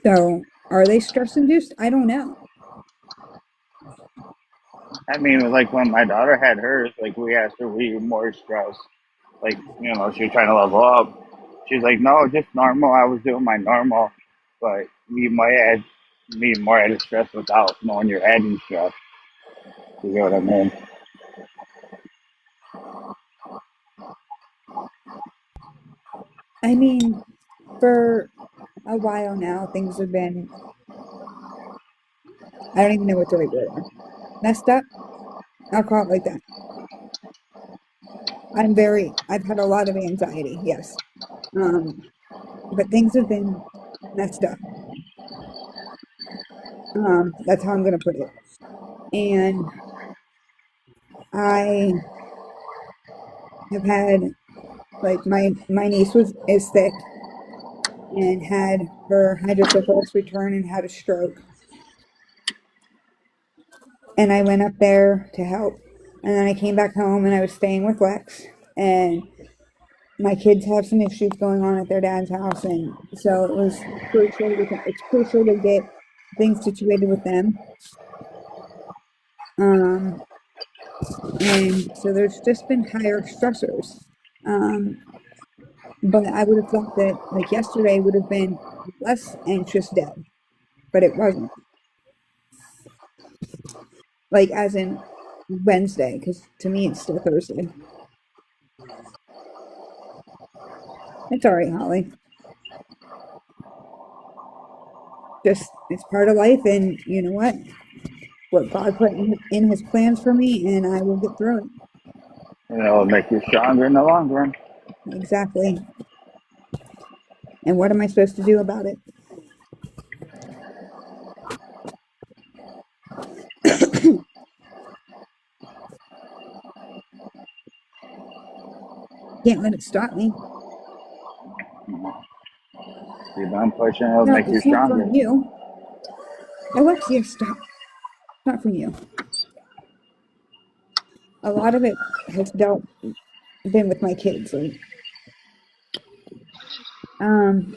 So, are they stress induced? I don't know. I mean, like when my daughter had hers, like we asked her, were you more stressed? Like, she was trying to level up. She's like, no, just normal. I was doing my normal, but you might add me more added stress without knowing you're adding stress. You know what I mean? I mean, for a while now, things have been, I don't even know what the right word are. Messed up? I'll call it like that. I've had a lot of anxiety, yes. Um, but things have been messed up. That's how I'm gonna put it. And I have had, like, my niece is sick and had her hydrocephalus return and had a stroke. And I went up there to help. And then I came back home and I was staying with Lex. And my kids have some issues going on at their dad's house, and so it's crucial to get things situated with them. Um, and so there's just been higher stressors. Um, but I would have thought that like yesterday would have been less anxious day, but it wasn't. Like as in Wednesday, because to me it's still Thursday. It's all right, Holly. Just it's part of life, and you know what God put in His plans for me, and I will get through it. And it'll make you stronger in the long run. Exactly. And what am I supposed to do about it? Can't let it stop me. Keep on pushing, it'll No, make you it's not stronger. from you. Alexia, stop. Not from you. A lot of it has been with my kids. Like, um,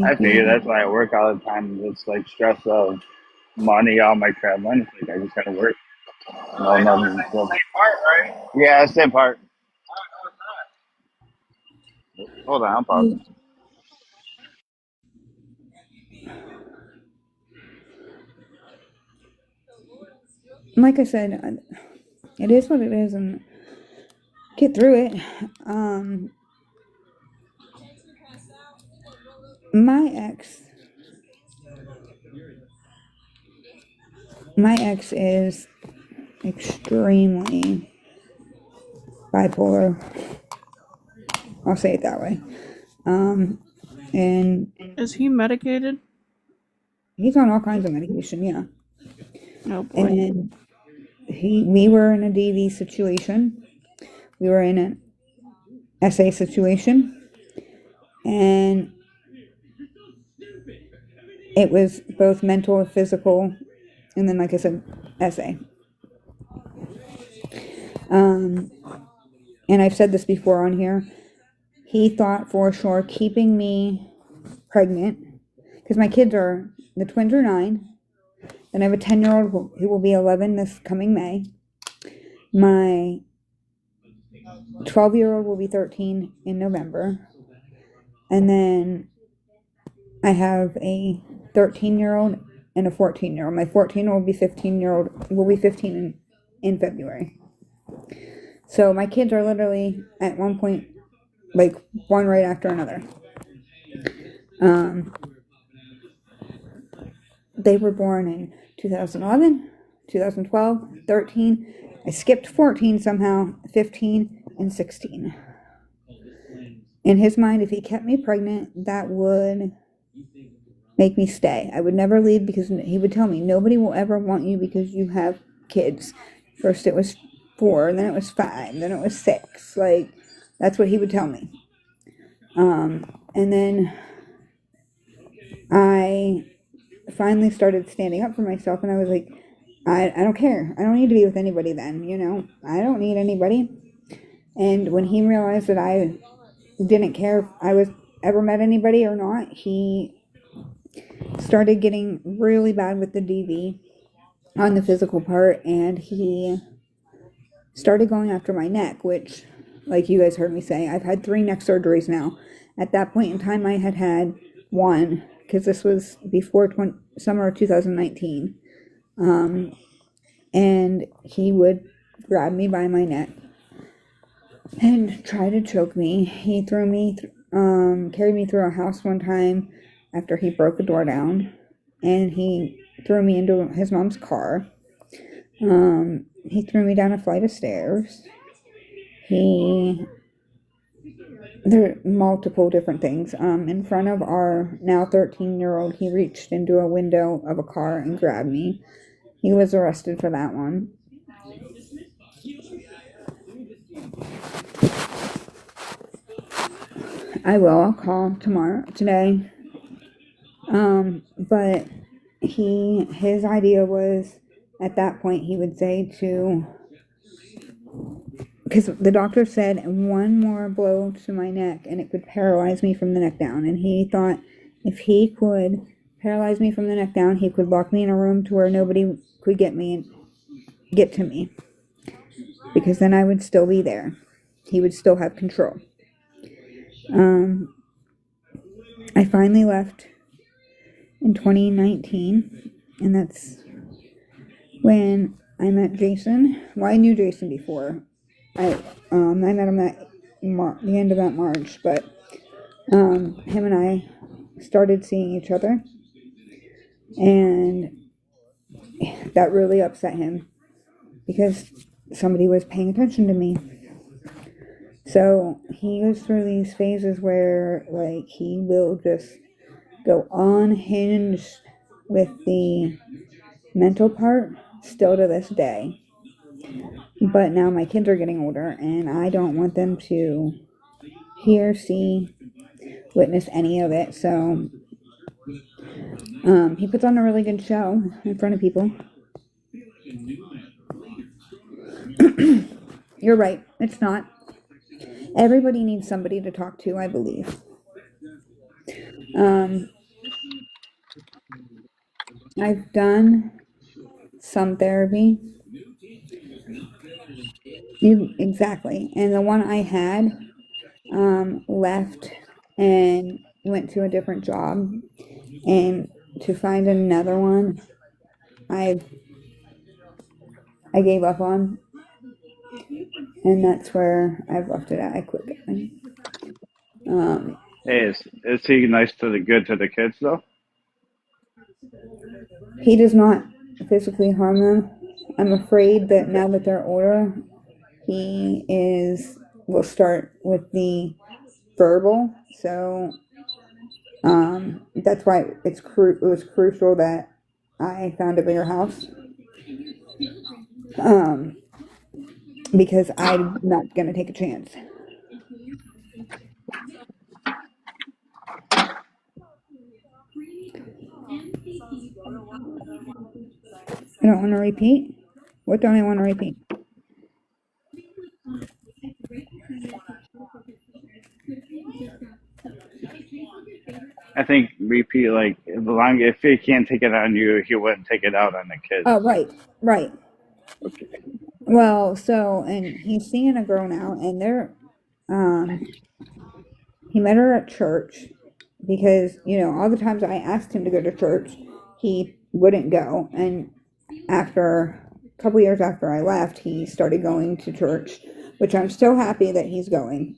I figure maybe that's why I work all the time. It's like stress of money, all my traveling. It's like I just gotta work. No, nothing. Same part, right? Yeah, same part. Hold on, I'm pausing. like I said, it is what it is, and get through it. Um, my ex, my ex is extremely bipolar. I'll say it that way. And Is he medicated? he's on all kinds of medication, yeah. Oh boy. And we were in a DV situation. We were in an SA situation, and it was both mental and physical, and then, like I said, SA. And I've said this before on here. He thought for sure keeping me pregnant, because the twins are 9, and I have a 10-year-old who will be 11 this coming May. My 12-year-old will be 13 in November. And then I have a 13-year-old and a 14-year-old. My 14-year-old will be 15 in February. So my kids are literally at one point, like, one right after another. They were born in 2011, 2012, 13. I skipped 14 somehow, 15, and 16. In his mind, if he kept me pregnant, that would make me stay. I would never leave, because he would tell me, nobody will ever want you because you have kids. First it was 4, then it was 5, then it was 6. Like, that's what he would tell me. And then I finally started standing up for myself, and I was like, I don't care. I don't need to be with anybody then, I don't need anybody. And when he realized that I didn't care if I was ever met anybody or not, he started getting really bad with the DV on the physical part, and he started going after my neck, which, like you guys heard me say, I've had 3 neck surgeries now. At that point in time, I had 1, because this was before summer of 2019. And he would grab me by my neck and try to choke me. He carried me through a house one time after he broke a door down, and he threw me into his mom's car. He threw me down a flight of stairs. There are multiple different things. In front of our now 13-year-old, he reached into a window of a car and grabbed me. He was arrested for that one. I'll call today. But his idea was, at that point, he would say because the doctor said 1 more blow to my neck and it could paralyze me from the neck down. And he thought if he could paralyze me from the neck down, he could lock me in a room to where nobody could get to me. Because then I would still be there. He would still have control. I finally left in 2019, and that's when I met Jason. Well, I knew Jason before. I met him at the end of that March, but him and I started seeing each other, and that really upset him because somebody was paying attention to me. So he goes through these phases where, like, he will just go unhinged with the mental part still to this day. But now my kids are getting older, and I don't want them to hear, see, witness any of it. So he puts on a really good show in front of people. You're right, it's not. Everybody needs somebody to talk to, I believe. I've done some therapy. Exactly. And the one I had left and went to a different job. And to find another one, I gave up on. And that's where I've left it at. I quit it. Hey, is he nice to the kids though? He does not physically harm them. I'm afraid that now that they're older, will start with the verbal. So that's why it was crucial that I found a bigger house. because I'm not going to take a chance. I don't want to repeat. What don't I want to repeat? I think repeat like the long if he can't take it on you, he wouldn't take it out on the kids. Oh, right, right. Okay. Well, so, and he's seeing a girl now, and he met her at church because, all the times I asked him to go to church, he wouldn't go. And after a couple years after I left, he started going to church, which I'm so happy that he's going.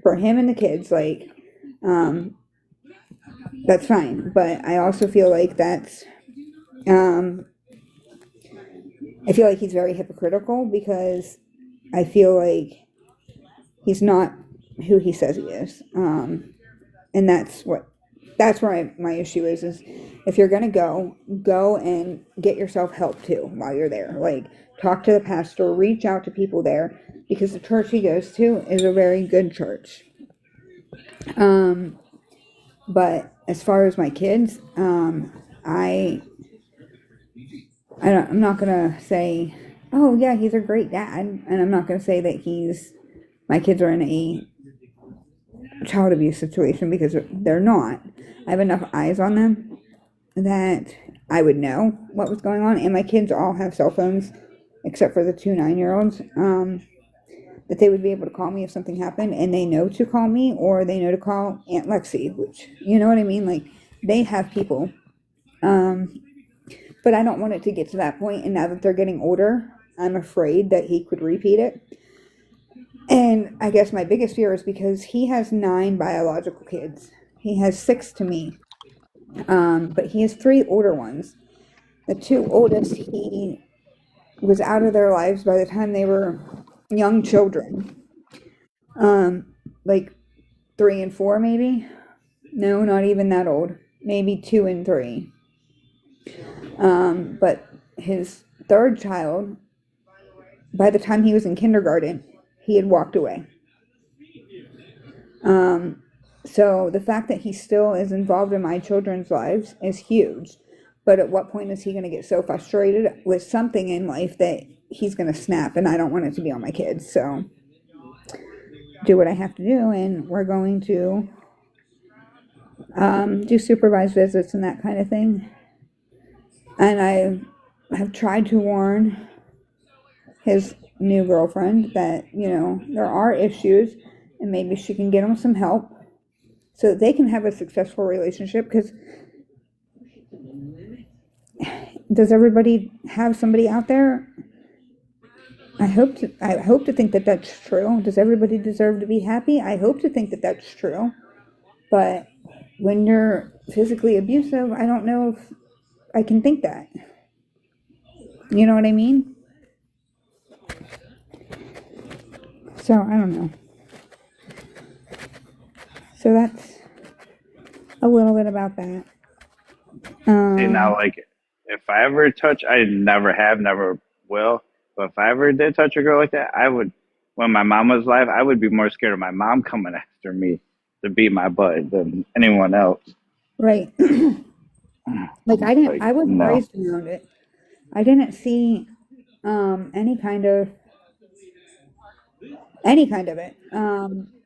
For him and the kids, like, that's fine. But I also feel like I feel like he's very hypocritical because I feel like he's not who he says he is. And that's where my issue is if you're going to go and get yourself help too while you're there. Like, talk to the pastor, reach out to people there, because the church he goes to is a very good church. But as far as my kids, I'm not going to say, oh yeah, he's a great dad. And I'm not going to say that my kids are in a child abuse situation, because they're not. I have enough eyes on them that I would know what was going on. And my kids all have cell phones, except for the 2 9-year-olds, that they would be able to call me if something happened, and they know to call me, or they know to call Aunt Lexi, which, you know what I mean? Like, they have people. But I don't want it to get to that point. And now that they're getting older, I'm afraid that he could repeat it. And I guess my biggest fear is because he has 9 biological kids. He has 6 to me. But he has 3 older ones. The 2 oldest, he was out of their lives by the time they were young children. Like 3 and 4, maybe. No, not even that old. Maybe 2 and 3. But his 3rd child, by the time he was in kindergarten, he had walked away. So the fact that he still is involved in my children's lives is huge. But at what point is he going to get so frustrated with something in life that he's going to snap? And I don't want it to be on my kids. So do what I have to do. And we're going to do supervised visits and that kind of thing. And I have tried to warn his new girlfriend that, there are issues, and maybe she can get him some help so that they can have a successful relationship. Because does everybody have somebody out there? I hope to think that that's true. Does everybody deserve to be happy? I hope to think that that's true. But when you're physically abusive, I don't know if I can think that. You know what I mean? So I don't know. So that's a little bit about that. See, now, like, if I ever touch, I never will. But if I ever did touch a girl like that, I would. When my mom was alive, I would be more scared of my mom coming after me to beat my butt than anyone else. Right. Like, I was No. raised around it. I didn't see any kind of it.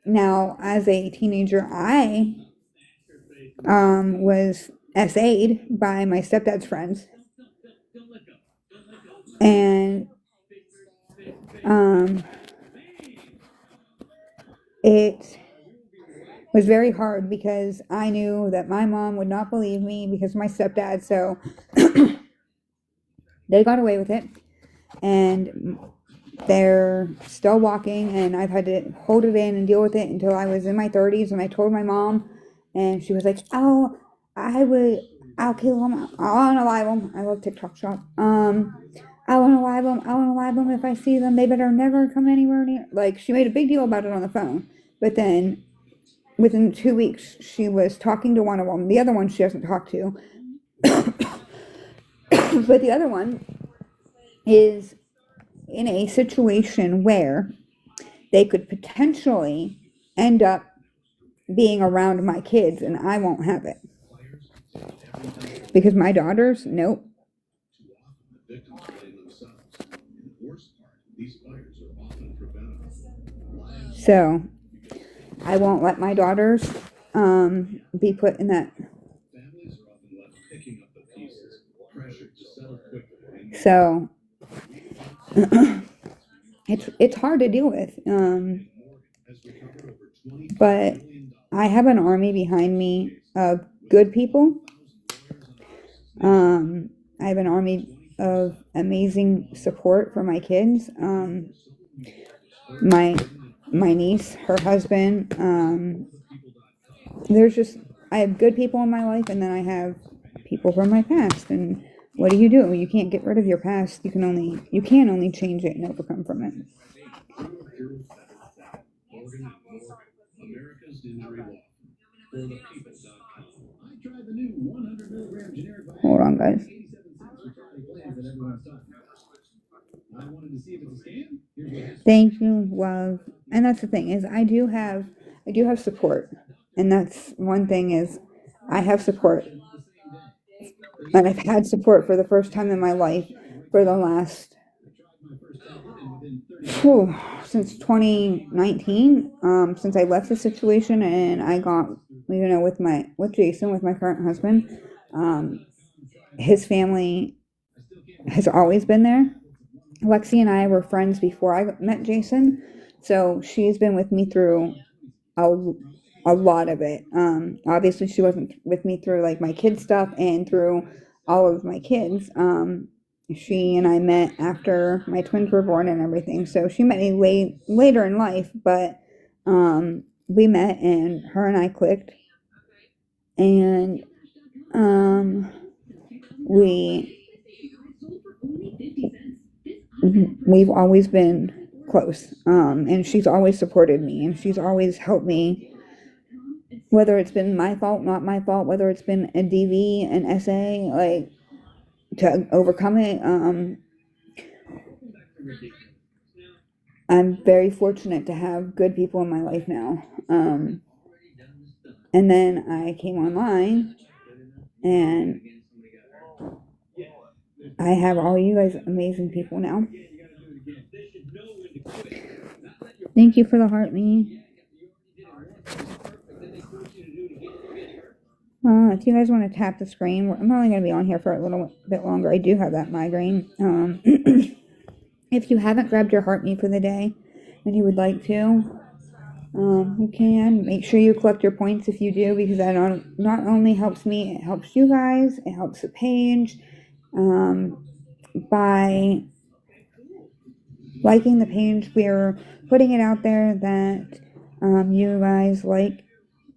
Now, as a teenager, I was SA'd by my stepdad's friends, and it was very hard because I knew that my mom would not believe me because of my stepdad. So they got away with it, and they're still walking, and I've had to hold it in and deal with it until I was in my 30s, and I told my mom, and she was like, oh, I'll kill them, I'll unalive them. I love TikTok shop. I'll unalive them if I see them. They better never come anywhere near. Like, she made a big deal about it on the phone, but then within 2 weeks, she was talking to one of them. The other one she doesn't talk to, but the other one is in a situation where they could potentially end up being around my kids and I won't have it. Because my daughters, nope. So I won't let my daughters be put in that. So it's hard to deal with. But I have an army behind me of good people. I have an army of amazing support for my kids. My niece, her husband. There's just I have good people in my life, and then I have people from my past. And what do? You can't get rid of your past. You can only change it and overcome from it. Hold on, guys. Thank you, love. And that's the thing is I do have support. And that's one thing is I have support. And I've had support for the first time in my life for the last since 2019, since I left the situation and I got with Jason, with my current husband. His family has always been there. Lexi and I were friends before I met Jason, so she's been with me through a lot of it. Obviously, she wasn't with me through like my kid stuff and through all of my kids. She and I met after my twins were born and everything, so she met me later in life, but we met and her and I clicked, and we've always been close, and she's always supported me and she's always helped me, whether it's been my fault, not my fault, whether it's been a DV, an SA, like to overcome it. I'm very fortunate to have good people in my life now. And then I came online and I have all you guys amazing people now. Thank you for the heart, me. If you guys want to tap the screen, I'm only going to be on here for a little bit longer. I do have that migraine. If you haven't grabbed your heart me for the day and you would like to, you can. Make sure you collect your points if you do, because that not only helps me, it helps you guys, it helps the page. By liking the page, we're putting it out there that you guys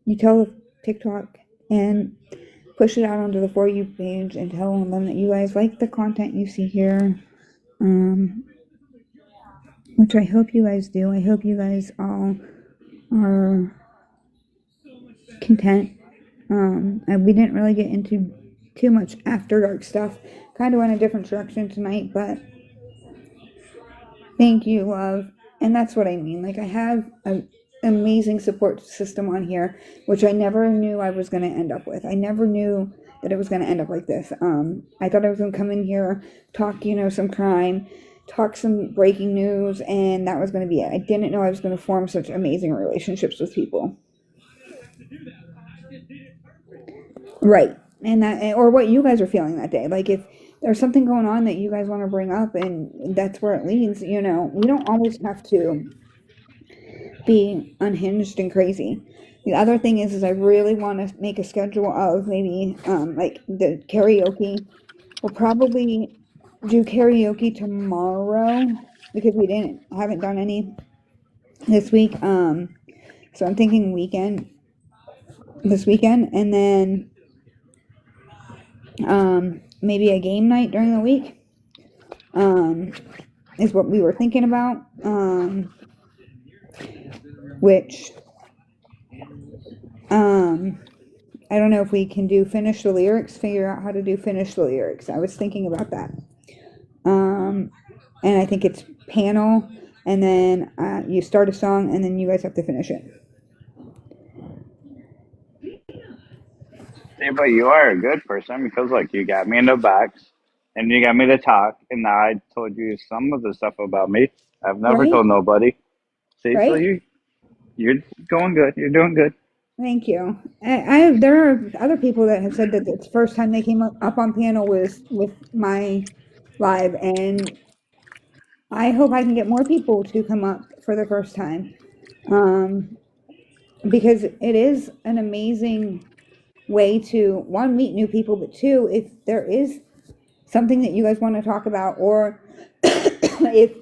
you tell TikTok and push it out onto the For You page and tell them that you guys like the content you see here, which I hope you guys do. I hope you guys all are content. And we didn't really get into too much after dark stuff. Kind of went a different direction tonight, but thank you, love. And that's what I mean. Like, I have an amazing support system on here, which I never knew I was going to end up with. I never knew that it was going to end up like this. I thought I was going to come in here, talk, some crime, talk some breaking news, and that was going to be it. I didn't know I was going to form such amazing relationships with people. Right. And that, or what you guys are feeling that day. Like, if there's something going on that you guys want to bring up and that's where it leads, we don't always have to be unhinged and crazy. The other thing is I really want to make a schedule of maybe like the karaoke. We'll probably do karaoke tomorrow because we haven't done any this week. So I'm thinking this weekend, and then maybe a game night during the week is what we were thinking about, which I don't know if we can do finish the lyrics, figure out how to do finish the lyrics. I was thinking about that. and I think it's panel, and then you start a song, and then you guys have to finish it. See, but you are a good person because, like, you got me in the box and you got me to talk, and now I told you some of the stuff about me. I've never Right? told nobody. See, so Right? you're going good. You're doing good. Thank you. There are other people that have said that it's the first time they came up on panel was with my live, and I hope I can get more people to come up for the first time, um, because it is an amazing way to, one, meet new people, but two, if there is something that you guys want to talk about, or if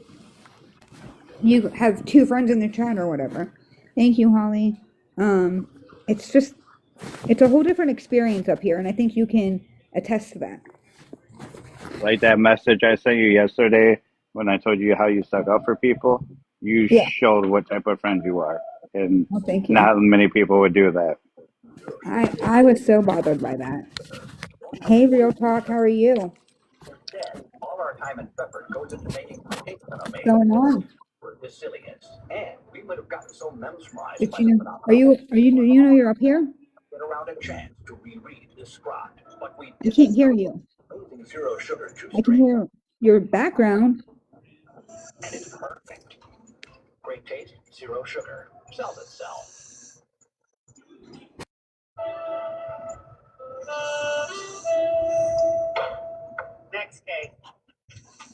you have two friends in the chat or whatever. Thank you, Holly. Um, it's just, it's a whole different experience up here, and I think you can attest to that. Like that message I sent you yesterday when I told you how you stuck up for people. You Yeah. showed what type of friend you are, and Well, thank you. not many people would do that. I was so bothered by that. Hey, Real Talk, how are you? What's going on? Did you know? Do you know you're up here? I can't hear you. I can hear your background.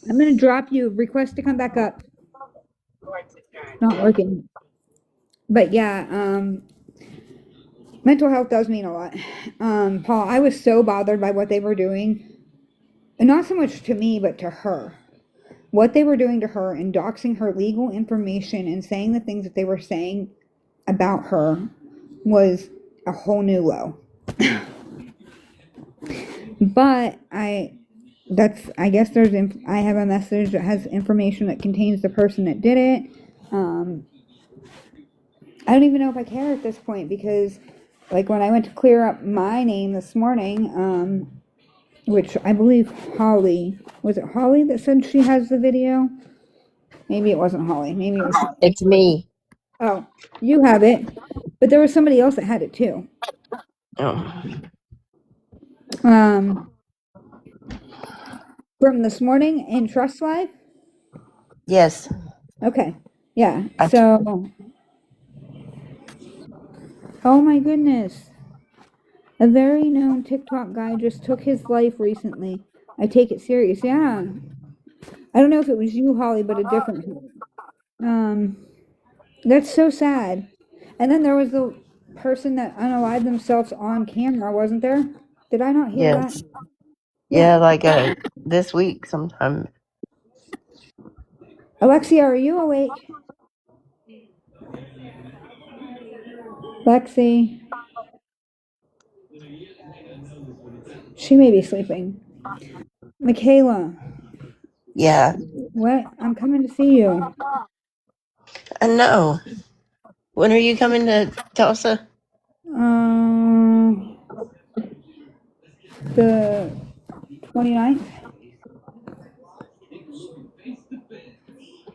I'm gonna drop you. Request to come back up. Not working. But yeah, mental health does mean a lot. Paul, I was so bothered by what they were doing, and not so much to me, but to her. What they were doing to her and doxing her legal information and saying the things that they were saying about her was a whole new low. But I guess I have a message that has information that contains the person that did it. I don't even know if I care at this point, because like when I went to clear up my name this morning, which I believe was it Holly that said she has the video? Maybe it wasn't Holly. Maybe it was. It's me. Oh, you have it. But there was somebody else that had it too. Oh, Um, from this morning in Trust Live. yes. Okay. Yeah. I, So, oh my goodness. A very known TikTok guy just took his life recently. I take it serious. Yeah. I don't know if it was you, Holly, but a different. Um, that's so sad. And then there was the person that unalived themselves on camera, wasn't there? Did I not hear that? yes. Yeah. Yeah, like this week sometime. Alexia, are you awake? Lexi. She may be sleeping. Michaela. Yeah. What? I'm coming to see you. I know. When are you coming to Tulsa? Um, the 29th?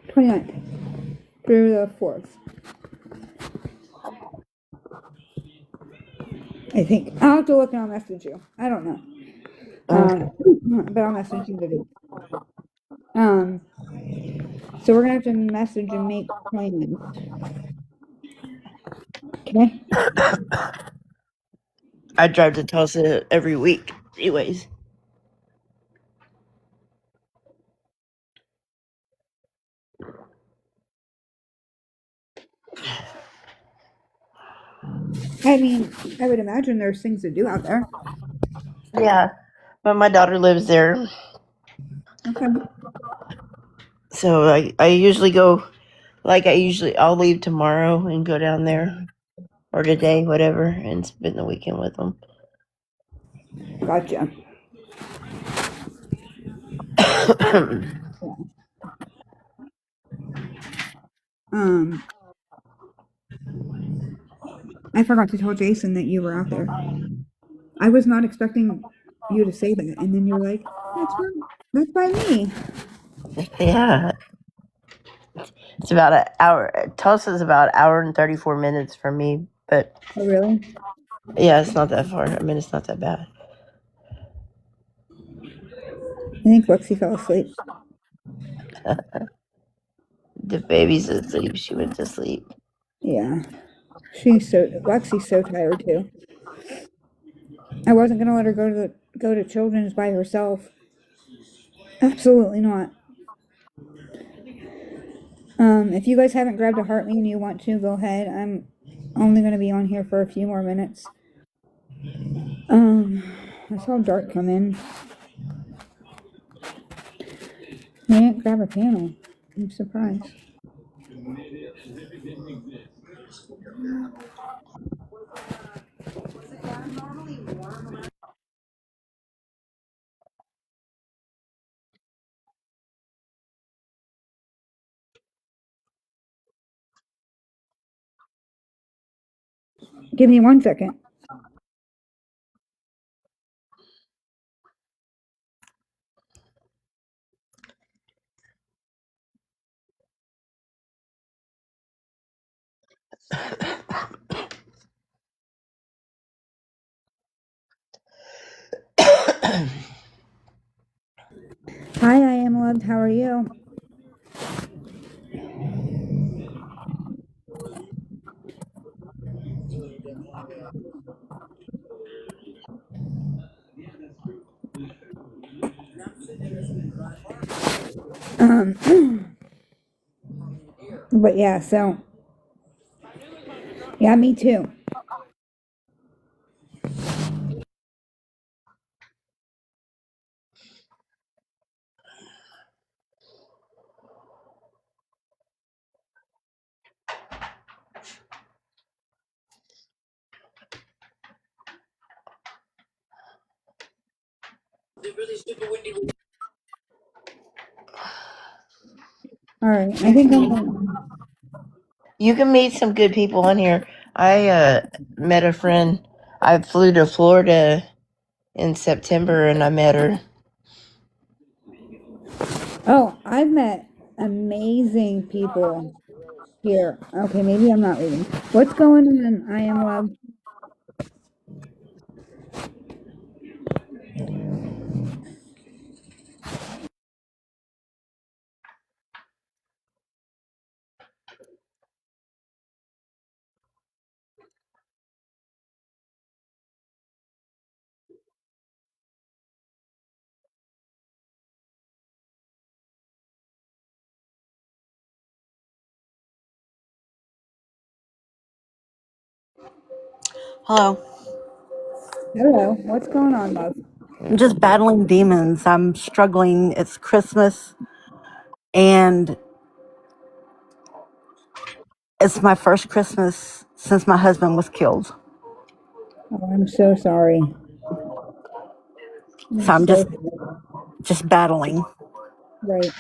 29th through the 4th. I think. I'll have to look and I'll message you. I don't know. Okay. But I'll message you the date. So we're gonna have to message and make plans. Okay? I drive to Tulsa every week, anyways. I mean, I would imagine there's things to do out there. Yeah, but my daughter lives there, Okay. so I usually go. I'll leave tomorrow and go down there, or today, whatever, and spend the weekend with them. Gotcha. Um, I forgot to tell Jason that you were out there. I was not expecting you to say that, and then you're like, "That's by me." Yeah, it's about an hour. Tulsa's about an hour and 34 minutes from me, but Oh, really? yeah, it's not that far. I mean, it's not that bad. I think Lexi fell asleep. The baby's asleep. She went to sleep. Yeah. Lexi's so tired too. I wasn't gonna let her go to children's by herself. Absolutely not. If you guys haven't grabbed a heart me and you want to, go ahead. I'm only gonna be on here for a few more minutes. I saw Dart come in. He didn't grab a panel. I'm surprised. Give me 1 second. Hi, I am loved. How are you? But yeah, so yeah, me too. All right, I think I'm gonna. You can meet some good people on here. I met a friend. I flew to Florida in September and I met her. Oh, I've met amazing people here. Okay, maybe I'm not reading. What's going on? I am loved. Hello. Hello, what's going on, love? I'm just battling demons. I'm struggling. It's Christmas and it's my first Christmas since my husband was killed. Oh, I'm so sorry. I'm So I'm so just battling. right.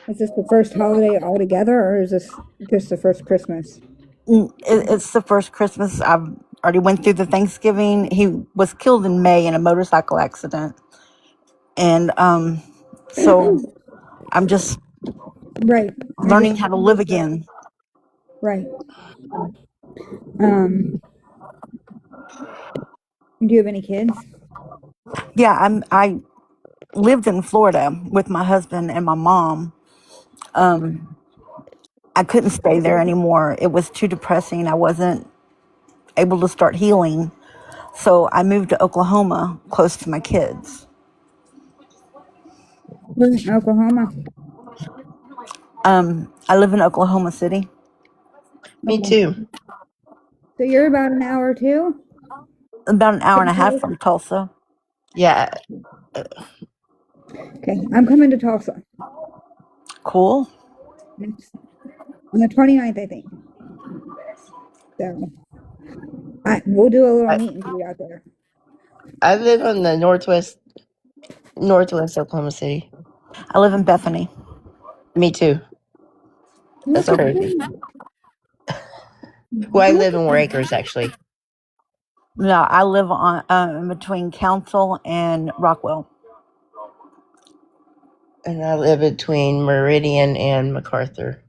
Is this the first holiday altogether, or is this just the first Christmas? It's the first Christmas. I've already went through the Thanksgiving. He was killed in May in a motorcycle accident. And so I'm just Right. I just learning how to live again. right. Um, do you have any kids? Yeah, I lived in Florida with my husband and my mom. I couldn't stay there anymore. It was too depressing. I wasn't able to start healing. So I moved to Oklahoma, close to my kids. We're in Oklahoma. I live in Oklahoma City. Me Okay. too. So you're about an hour too? About an hour and a From half Tulsa? from Tulsa. Yeah. Okay. I'm coming to Tulsa Cool. next on the 29th, I think. So we'll do a little I, meet and greet out there. I live on the northwest Oklahoma City. I live in Bethany. Me too. That's Look at crazy. that. Well, I Look live in at War that. Acres actually. No, I live on in between Council and Rockwell. And I live between Meridian and MacArthur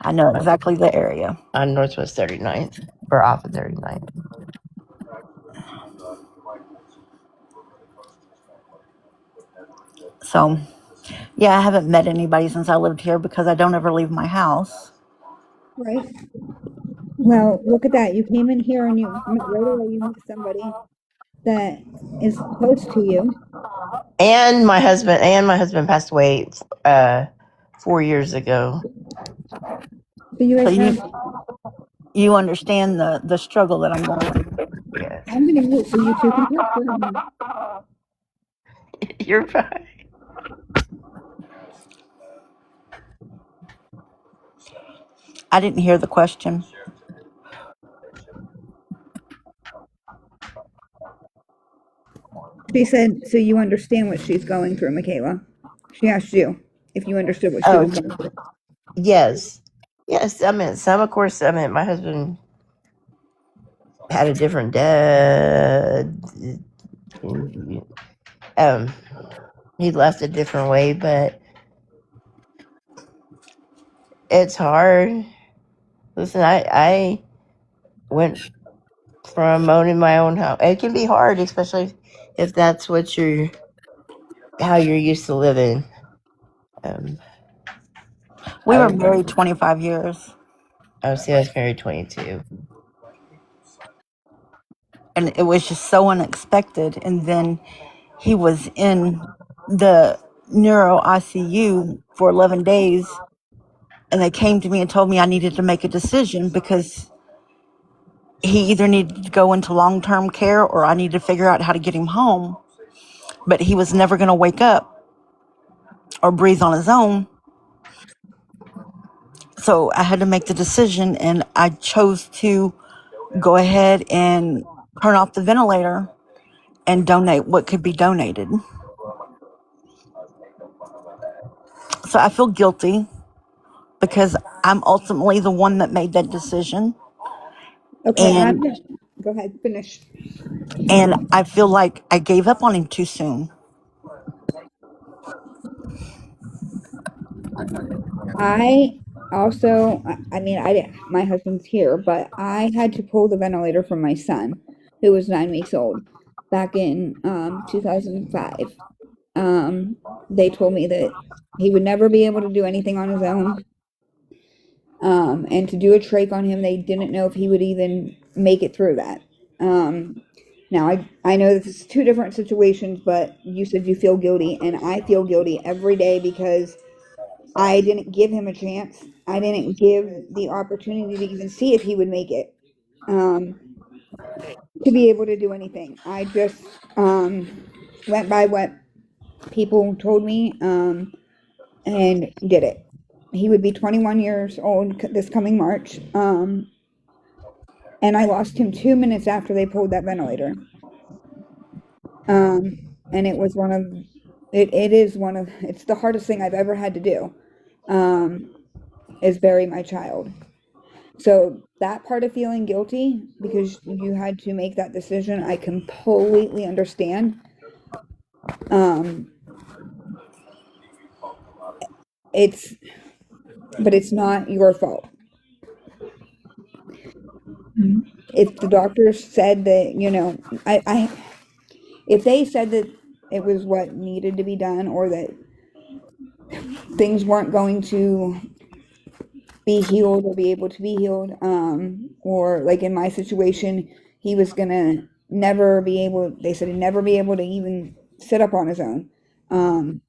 I know exactly the area. on Northwest 39th, or off of 39th. So, yeah, I haven't met anybody since I lived here because I don't ever leave my house. Right. Well, look at that. You came in here and you met right away. You met somebody that is close to you. And my husband passed away 4 years ago. So you So guys have. you understand the struggle that I'm going through. Yes. I'm gonna mute so you two can talk for a minute. You're fine. I didn't hear the question. She said, "So you understand what she's going through, Michaela?" She asked you if you understood what she Oh, was going through. yes. Yes. I mean, of course, my husband had a different dad. Um, he left a different way, but it's hard. Listen, I went from owning my own house. It can be hard, especially if that's how you're used to living. Um, We I were was, married 25 years, I was married 22. and it was just so unexpected. And then he was in the neuro ICU for 11 days, and they came to me and told me I needed to make a decision because he either needed to go into long-term care or I needed to figure out how to get him home. But he was never going to wake up or breathe on his own. So I had to make the decision, and I chose to go ahead and turn off the ventilator and donate what could be donated. So I feel guilty because I'm ultimately the one that made that decision. Okay, I'm And gonna go ahead, finish. I feel like I gave up on him too soon. I also, I mean, I didn't, my husband's here, but I had to pull the ventilator from my son, who was 9 weeks old, back in 2005. They told me that he would never be able to do anything on his own. And to do a trach on him, they didn't know if he would even make it through that. Now I know this is two different situations, but you said you feel guilty, and I feel guilty every day because I didn't give him a chance. I didn't give the opportunity to even see if he would make it, to be able to do anything. I just went by what people told me, and did it. He would be 21 years old this coming March. And I lost him 2 minutes after they pulled that ventilator. And it was it is it's the hardest thing I've ever had to do, is bury my child. So that part of feeling guilty because you had to make that decision, I completely understand. Um, it's, but it's not your fault. If the doctors said that, if they said that it was what needed to be done or that things weren't going to be healed or be able to be healed, or like in my situation, he was gonna never be able, they said he'd never be able to even sit up on his own. Um,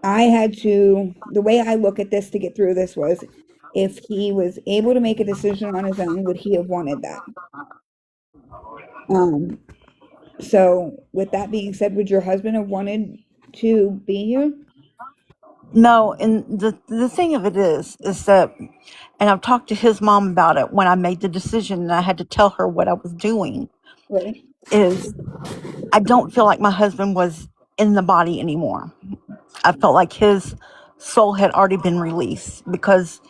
I had to, the way I look at this to get through this was if he was able to make a decision on his own, would he have wanted that? Um, so with that being said, would your husband have wanted to be here? No, and the thing of it is that, and I've talked to his mom about it when I made the decision and I had to tell her what I was doing, Right. is I don't feel like my husband was in the body anymore. I felt like his soul had already been released because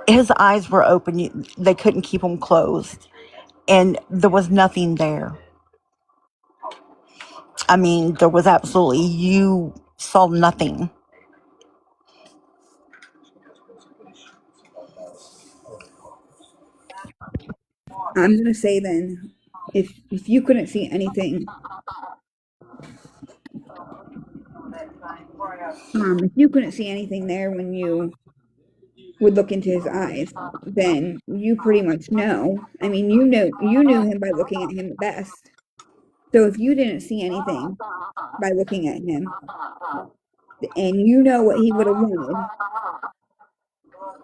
his eyes were open. They couldn't keep them closed, and there was nothing there. I mean, there was absolutely, you saw nothing. I'm gonna say then, if you couldn't see anything, if you couldn't see anything there when you would look into his eyes, then you pretty much know. I mean, you knew him by looking at him at best. So if you didn't see anything by looking at him, and you know what he would have wanted,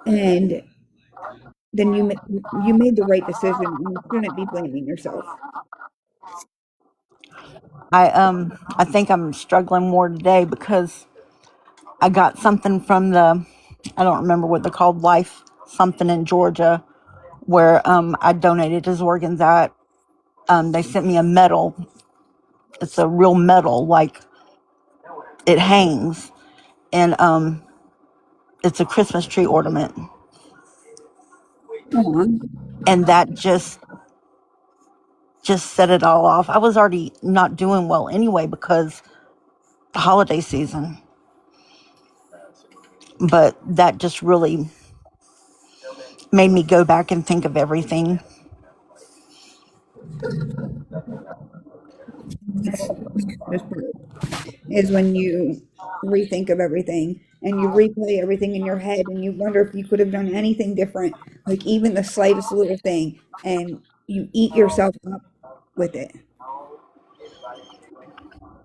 and then you made the right decision. You shouldn't be blaming yourself. I think I'm struggling more today because I got something from the, I don't remember what they're called, Life something in Georgia, where I donated his organs at. They sent me a medal. It's a real medal, like it hangs, and it's a Christmas tree ornament, Aw. and that just set it all off. I was already not doing well anyway because the holiday season, but that just really made me go back and think of everything. This part is when you rethink of everything and you replay everything in your head and you wonder if you could have done anything different, like even the slightest little thing, and you eat yourself up with it.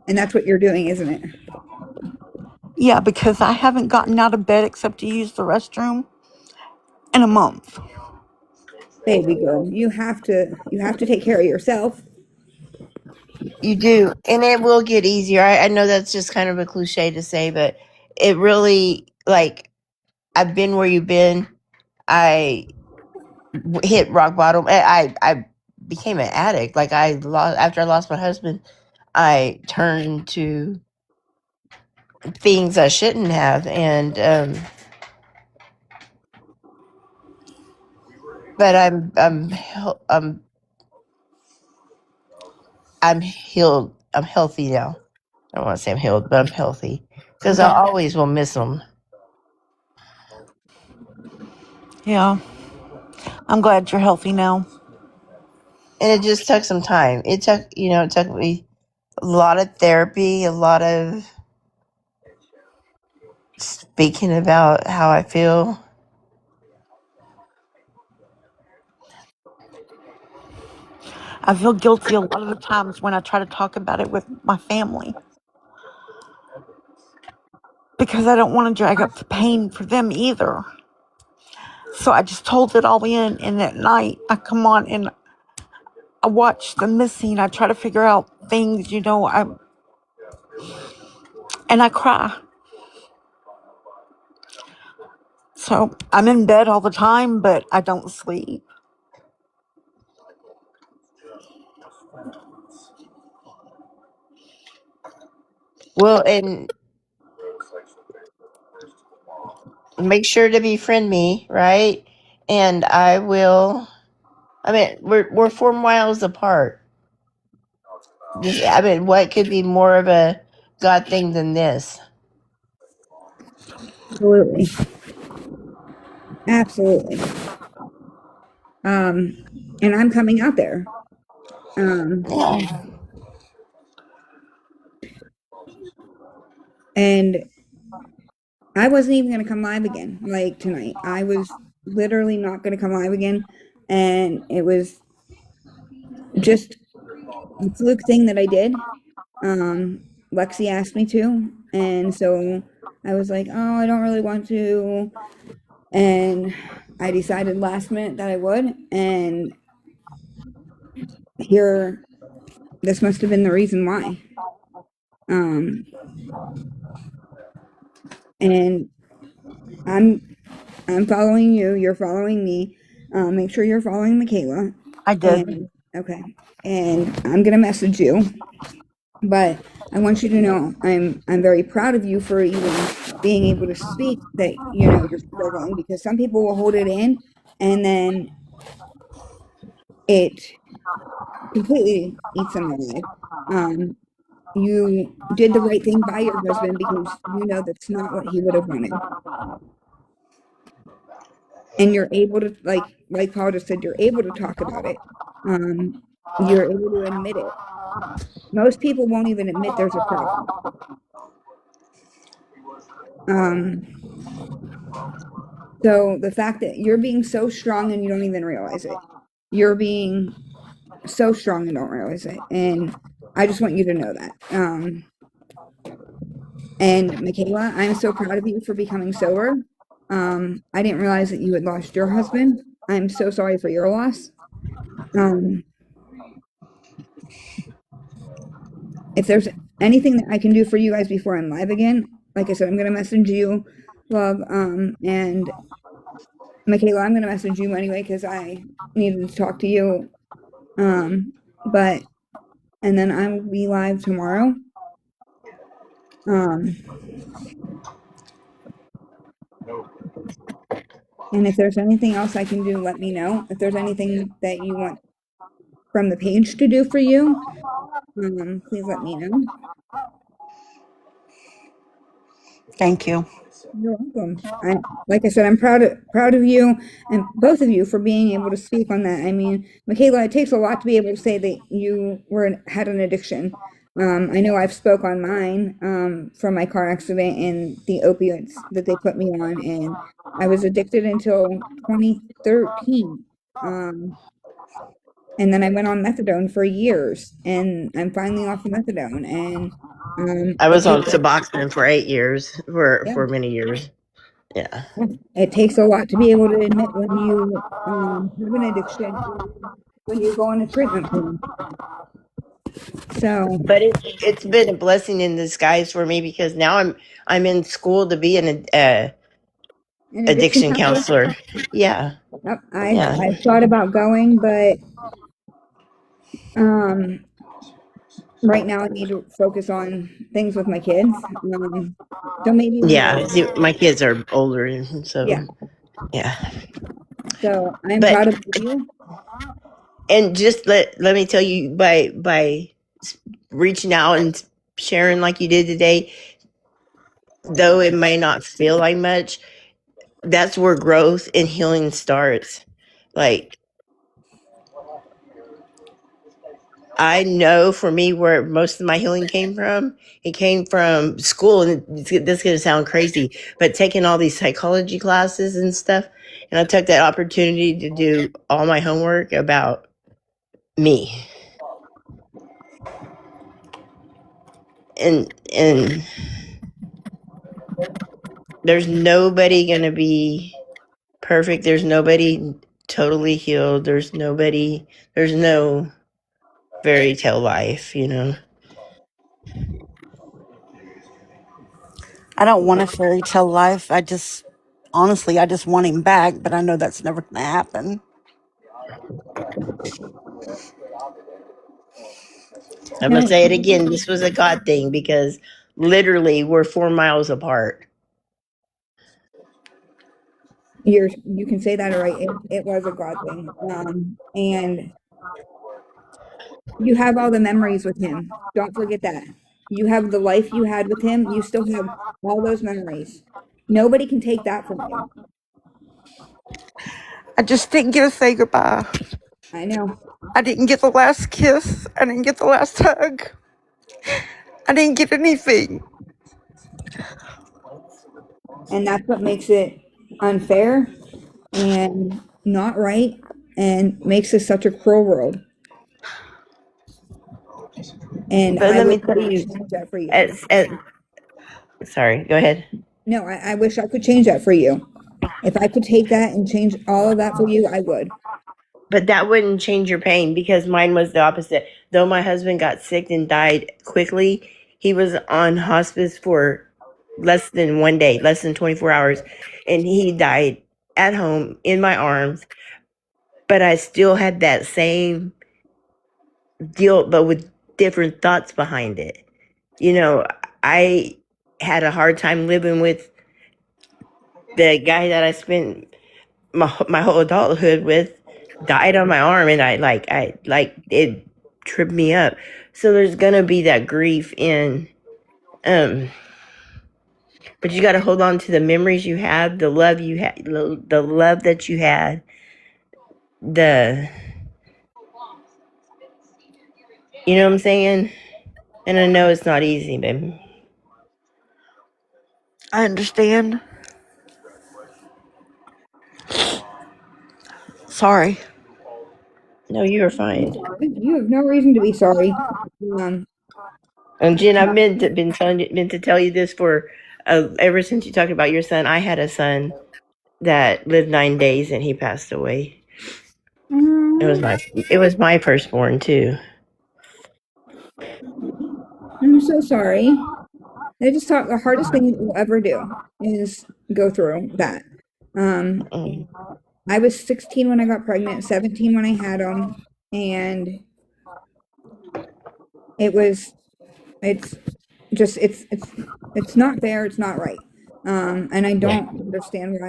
And that's what you're doing, isn't it? Yeah, because I haven't gotten out of bed except to use the restroom in a month. Baby girl, you have to take care of yourself. You do, and it will get easier. I know that's just kind of a cliche to say, but it really, like, I've been where you've been. I hit rock bottom. I became an addict. Like, I lost after I lost my husband. I turned to things I shouldn't have, and but I'm healed. I'm healthy now. I don't want to say I'm healed, but I'm healthy because I Okay. always will miss them. Yeah, I'm glad you're healthy now. And it just took some time. It took me a lot of therapy, a lot of speaking about how I feel. I feel guilty a lot of the times when I try to talk about it with my family because I don't want to drag up the pain for them either. So I just hold it all in, and at night I come on and I watch the missing. I try to figure out things, and I cry. So I'm in bed all the time, but I don't sleep. Well, and make sure to befriend me, right? And I will. I mean, we're 4 miles apart. I mean, what could be more of a God thing than this? Absolutely. Absolutely. And I'm coming out there. Um, Yeah. and I wasn't even going to come live again, like tonight. I was literally not going to come live again. And it was just a fluke thing that I did. Lexi asked me to. And so I was like, oh, I don't really want to. And I decided last minute that I would. And here, this must have been the reason why. Um, and I'm I'm following you. You're following me. Make sure you're following Michaela. I did. And okay. And I'm gonna message you. But I want you to know I'm very proud of you for even being able to speak that you're struggling, because some people will hold it in and then it completely eats them alive. Um, you did the right thing by your husband because you know that's not what he would have wanted. And you're able to, like Paul just said, you're able to talk about it. You're able to admit it. Most people won't even admit there's a problem. Um, so the fact that you're being so strong and you don't even realize it, you're being so strong and don't realize it. And I just want you to know that. And Michaela, I'm so proud of you for becoming sober. I didn't realize that you had lost your husband. I'm so sorry for your loss. Um, if there's anything that I can do for you guys before I'm live again, like I said, I'm gonna message you, love. And Michaela, I'm gonna message you anyway because I needed to talk to you. But and then I will be live tomorrow. Um, and if there's anything else I can do, let me know. If there's anything that you want from the page to do for you, please let me know. Thank you. You're welcome. Like I said, I'm proud of you and both of you for being able to speak on that. I mean, Michaela, it takes a lot to be able to say that you had an addiction. I know I've spoke on mine from my car accident and the opioids that they put me on, and I was addicted until 2013. And then I went on methadone for years, and I'm finally off the methadone. And I it was on takes Suboxone for 8 years, yeah. for many years. Yeah. It takes a lot to be able to admit when you have an addiction, when you go on a treatment plan. So, But it's been a blessing in disguise for me because now I'm in school to be an an addiction addiction counselor. counselor. Yeah. Yep, Yeah. I've thought about going, but um, right now I need to focus on things with my kids. So maybe one Yeah. day. See, my kids are older, so Yeah. yeah. So I'm But proud of you. and just let me tell you, by reaching out and sharing like you did today, though it may not feel like much, that's where growth and healing starts. Like, I know for me where most of my healing came from. It came from school, and this is going to sound crazy, but taking all these psychology classes and stuff, and I took that opportunity to do all my homework about me, and there's nobody going to be perfect. There's nobody totally healed. There's no fairy tale life, you know. I don't want a fairy tale life. Honestly, I just want him back, but I know that's never going to happen. I'm gonna No, say it again. This was a God thing because literally we're 4 miles apart. you can say that right. It was a God thing. And you have all the memories with him. Don't forget that. You have the life you had with him. You still have all those memories. Nobody can take that from you. I just didn't get to say goodbye. I know. I didn't get the last kiss. I didn't get the last hug. I didn't get anything. And that's what makes it unfair and not right and makes this such a cruel world. And But I let wish me I tell could you, change that for you. as sorry, go ahead. No, I wish I could change that for you. If I could take that and change all of that for you, I would. But that wouldn't change your pain because mine was the opposite. Though my husband got sick and died quickly, he was on hospice for less than 1 day, less than 24 hours, and he died at home in my arms. But I still had that same deal, but with different thoughts behind it. You know, I had a hard time living with the guy that I spent my whole adulthood with died on my arm, and I like it tripped me up. So there's gonna be that grief in, but you got to hold on to the memories you had, the love you had, the love that you had, the, you know what I'm saying? And I know it's not easy, baby. I understand. Sorry. No, you're fine. You have no reason to be sorry. And Jen, I've been to tell you this for ever since you talked about your son. I had a son that lived 9 days and he passed away. Um, It was my firstborn too. I'm so sorry. I just thought the hardest thing that you'll ever do is go through that. Um, Mm. I was 16 when I got pregnant, 17 when I had him, and it was it's just it's not fair, it's not right. And I Yeah. don't understand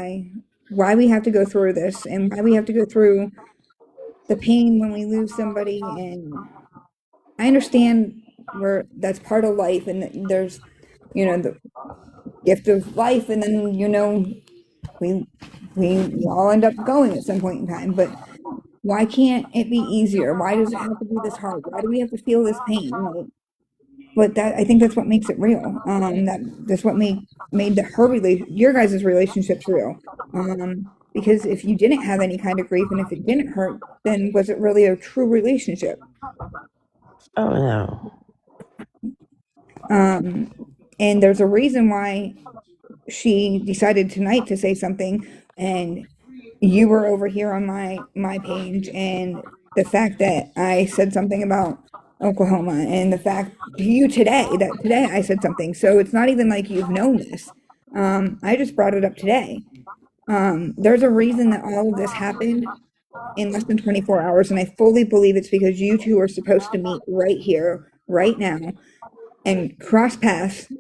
why we have to go through this and why we have to go through the pain when we lose somebody. And I understand where that's part of life, and that there's the gift of life, and then we we all end up going at some point in time. But why can't it be easier? Why does it have to be this hard? Why do we have to feel this pain? Like, but that I think that's what makes it real. That's what made your guys' relationships real. Because if you didn't have any kind of grief and if it didn't hurt, then was it really a true relationship? Oh no. Um, and there's a reason why she decided tonight to say something, and you were over here on my page, and the fact that I said something about Oklahoma, and the fact to you today that today I said something. So it's not even like you've known this. I just brought it up today. There's a reason that all of this happened in less than 24 hours, and I fully believe it's because you two are supposed to meet right here, right now, and cross paths.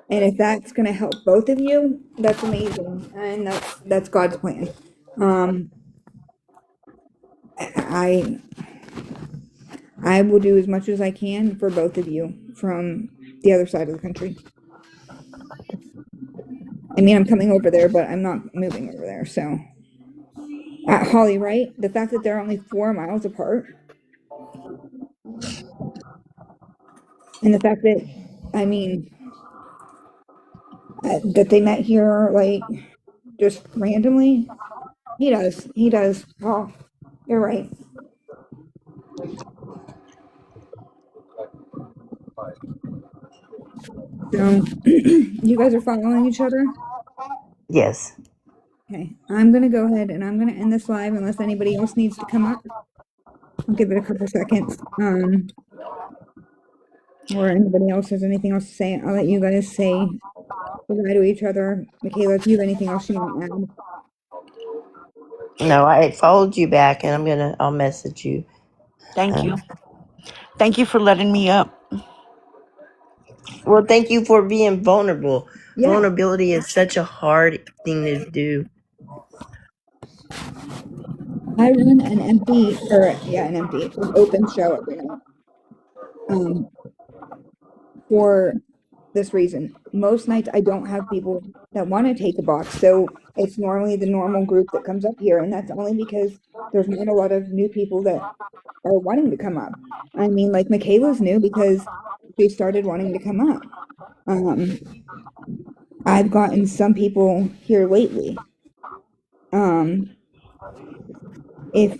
And if that's going to help both of you, that's amazing, and that's God's plan. Um, I I will do as much as I can for both of you from the other side of the country. I mean, I'm coming over there, but I'm not moving over there. So, Holly, right? The fact that they're only 4 miles apart, and the fact that, I mean, that they met here like just randomly. He does. Oh, you're right. So, you guys are following each other. Yes. Okay, I'm gonna go ahead and I'm gonna end this live unless anybody else needs to come up. I'll give it a couple seconds. Or anybody else has anything else to say. I'll let you guys say goodbye to each other. Michaela, if you have anything else you want to add. No, I followed you back, and I'll message you. Thank you. Um, Thank you for letting me up. well, thank you for being vulnerable. Yeah, Vulnerability is such a hard thing to do. I run an open show every night. Um, for this reason. Most nights I don't have people that want to take a box, so it's normally the normal group that comes up here, and that's only because there's not a lot of new people that are wanting to come up. I mean, like Michaela's new because she started wanting to come up. Um, I've gotten some people here lately. Um, if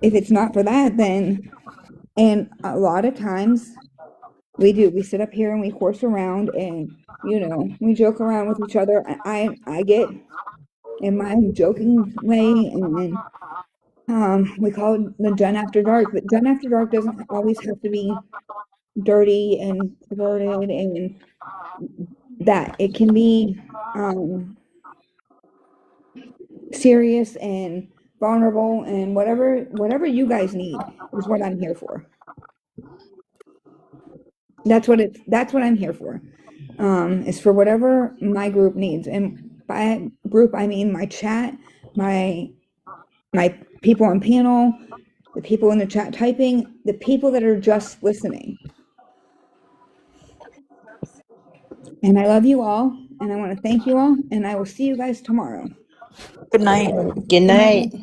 it's not for that, then and a lot of times we sit up here and we horse around and we joke around with each other. I get in my joking way, and then we call it the Jen After Dark, but Jen After Dark doesn't always have to be dirty and perverted, and that it can be serious and vulnerable, and whatever you guys need is what I'm here for. That's what I'm here for. Is for whatever my group needs. And by group, I mean my chat, my people on panel, the people in the chat typing, the people that are just listening. And I love you all, and I want to thank you all, and I will see you guys tomorrow. Good night. Good night.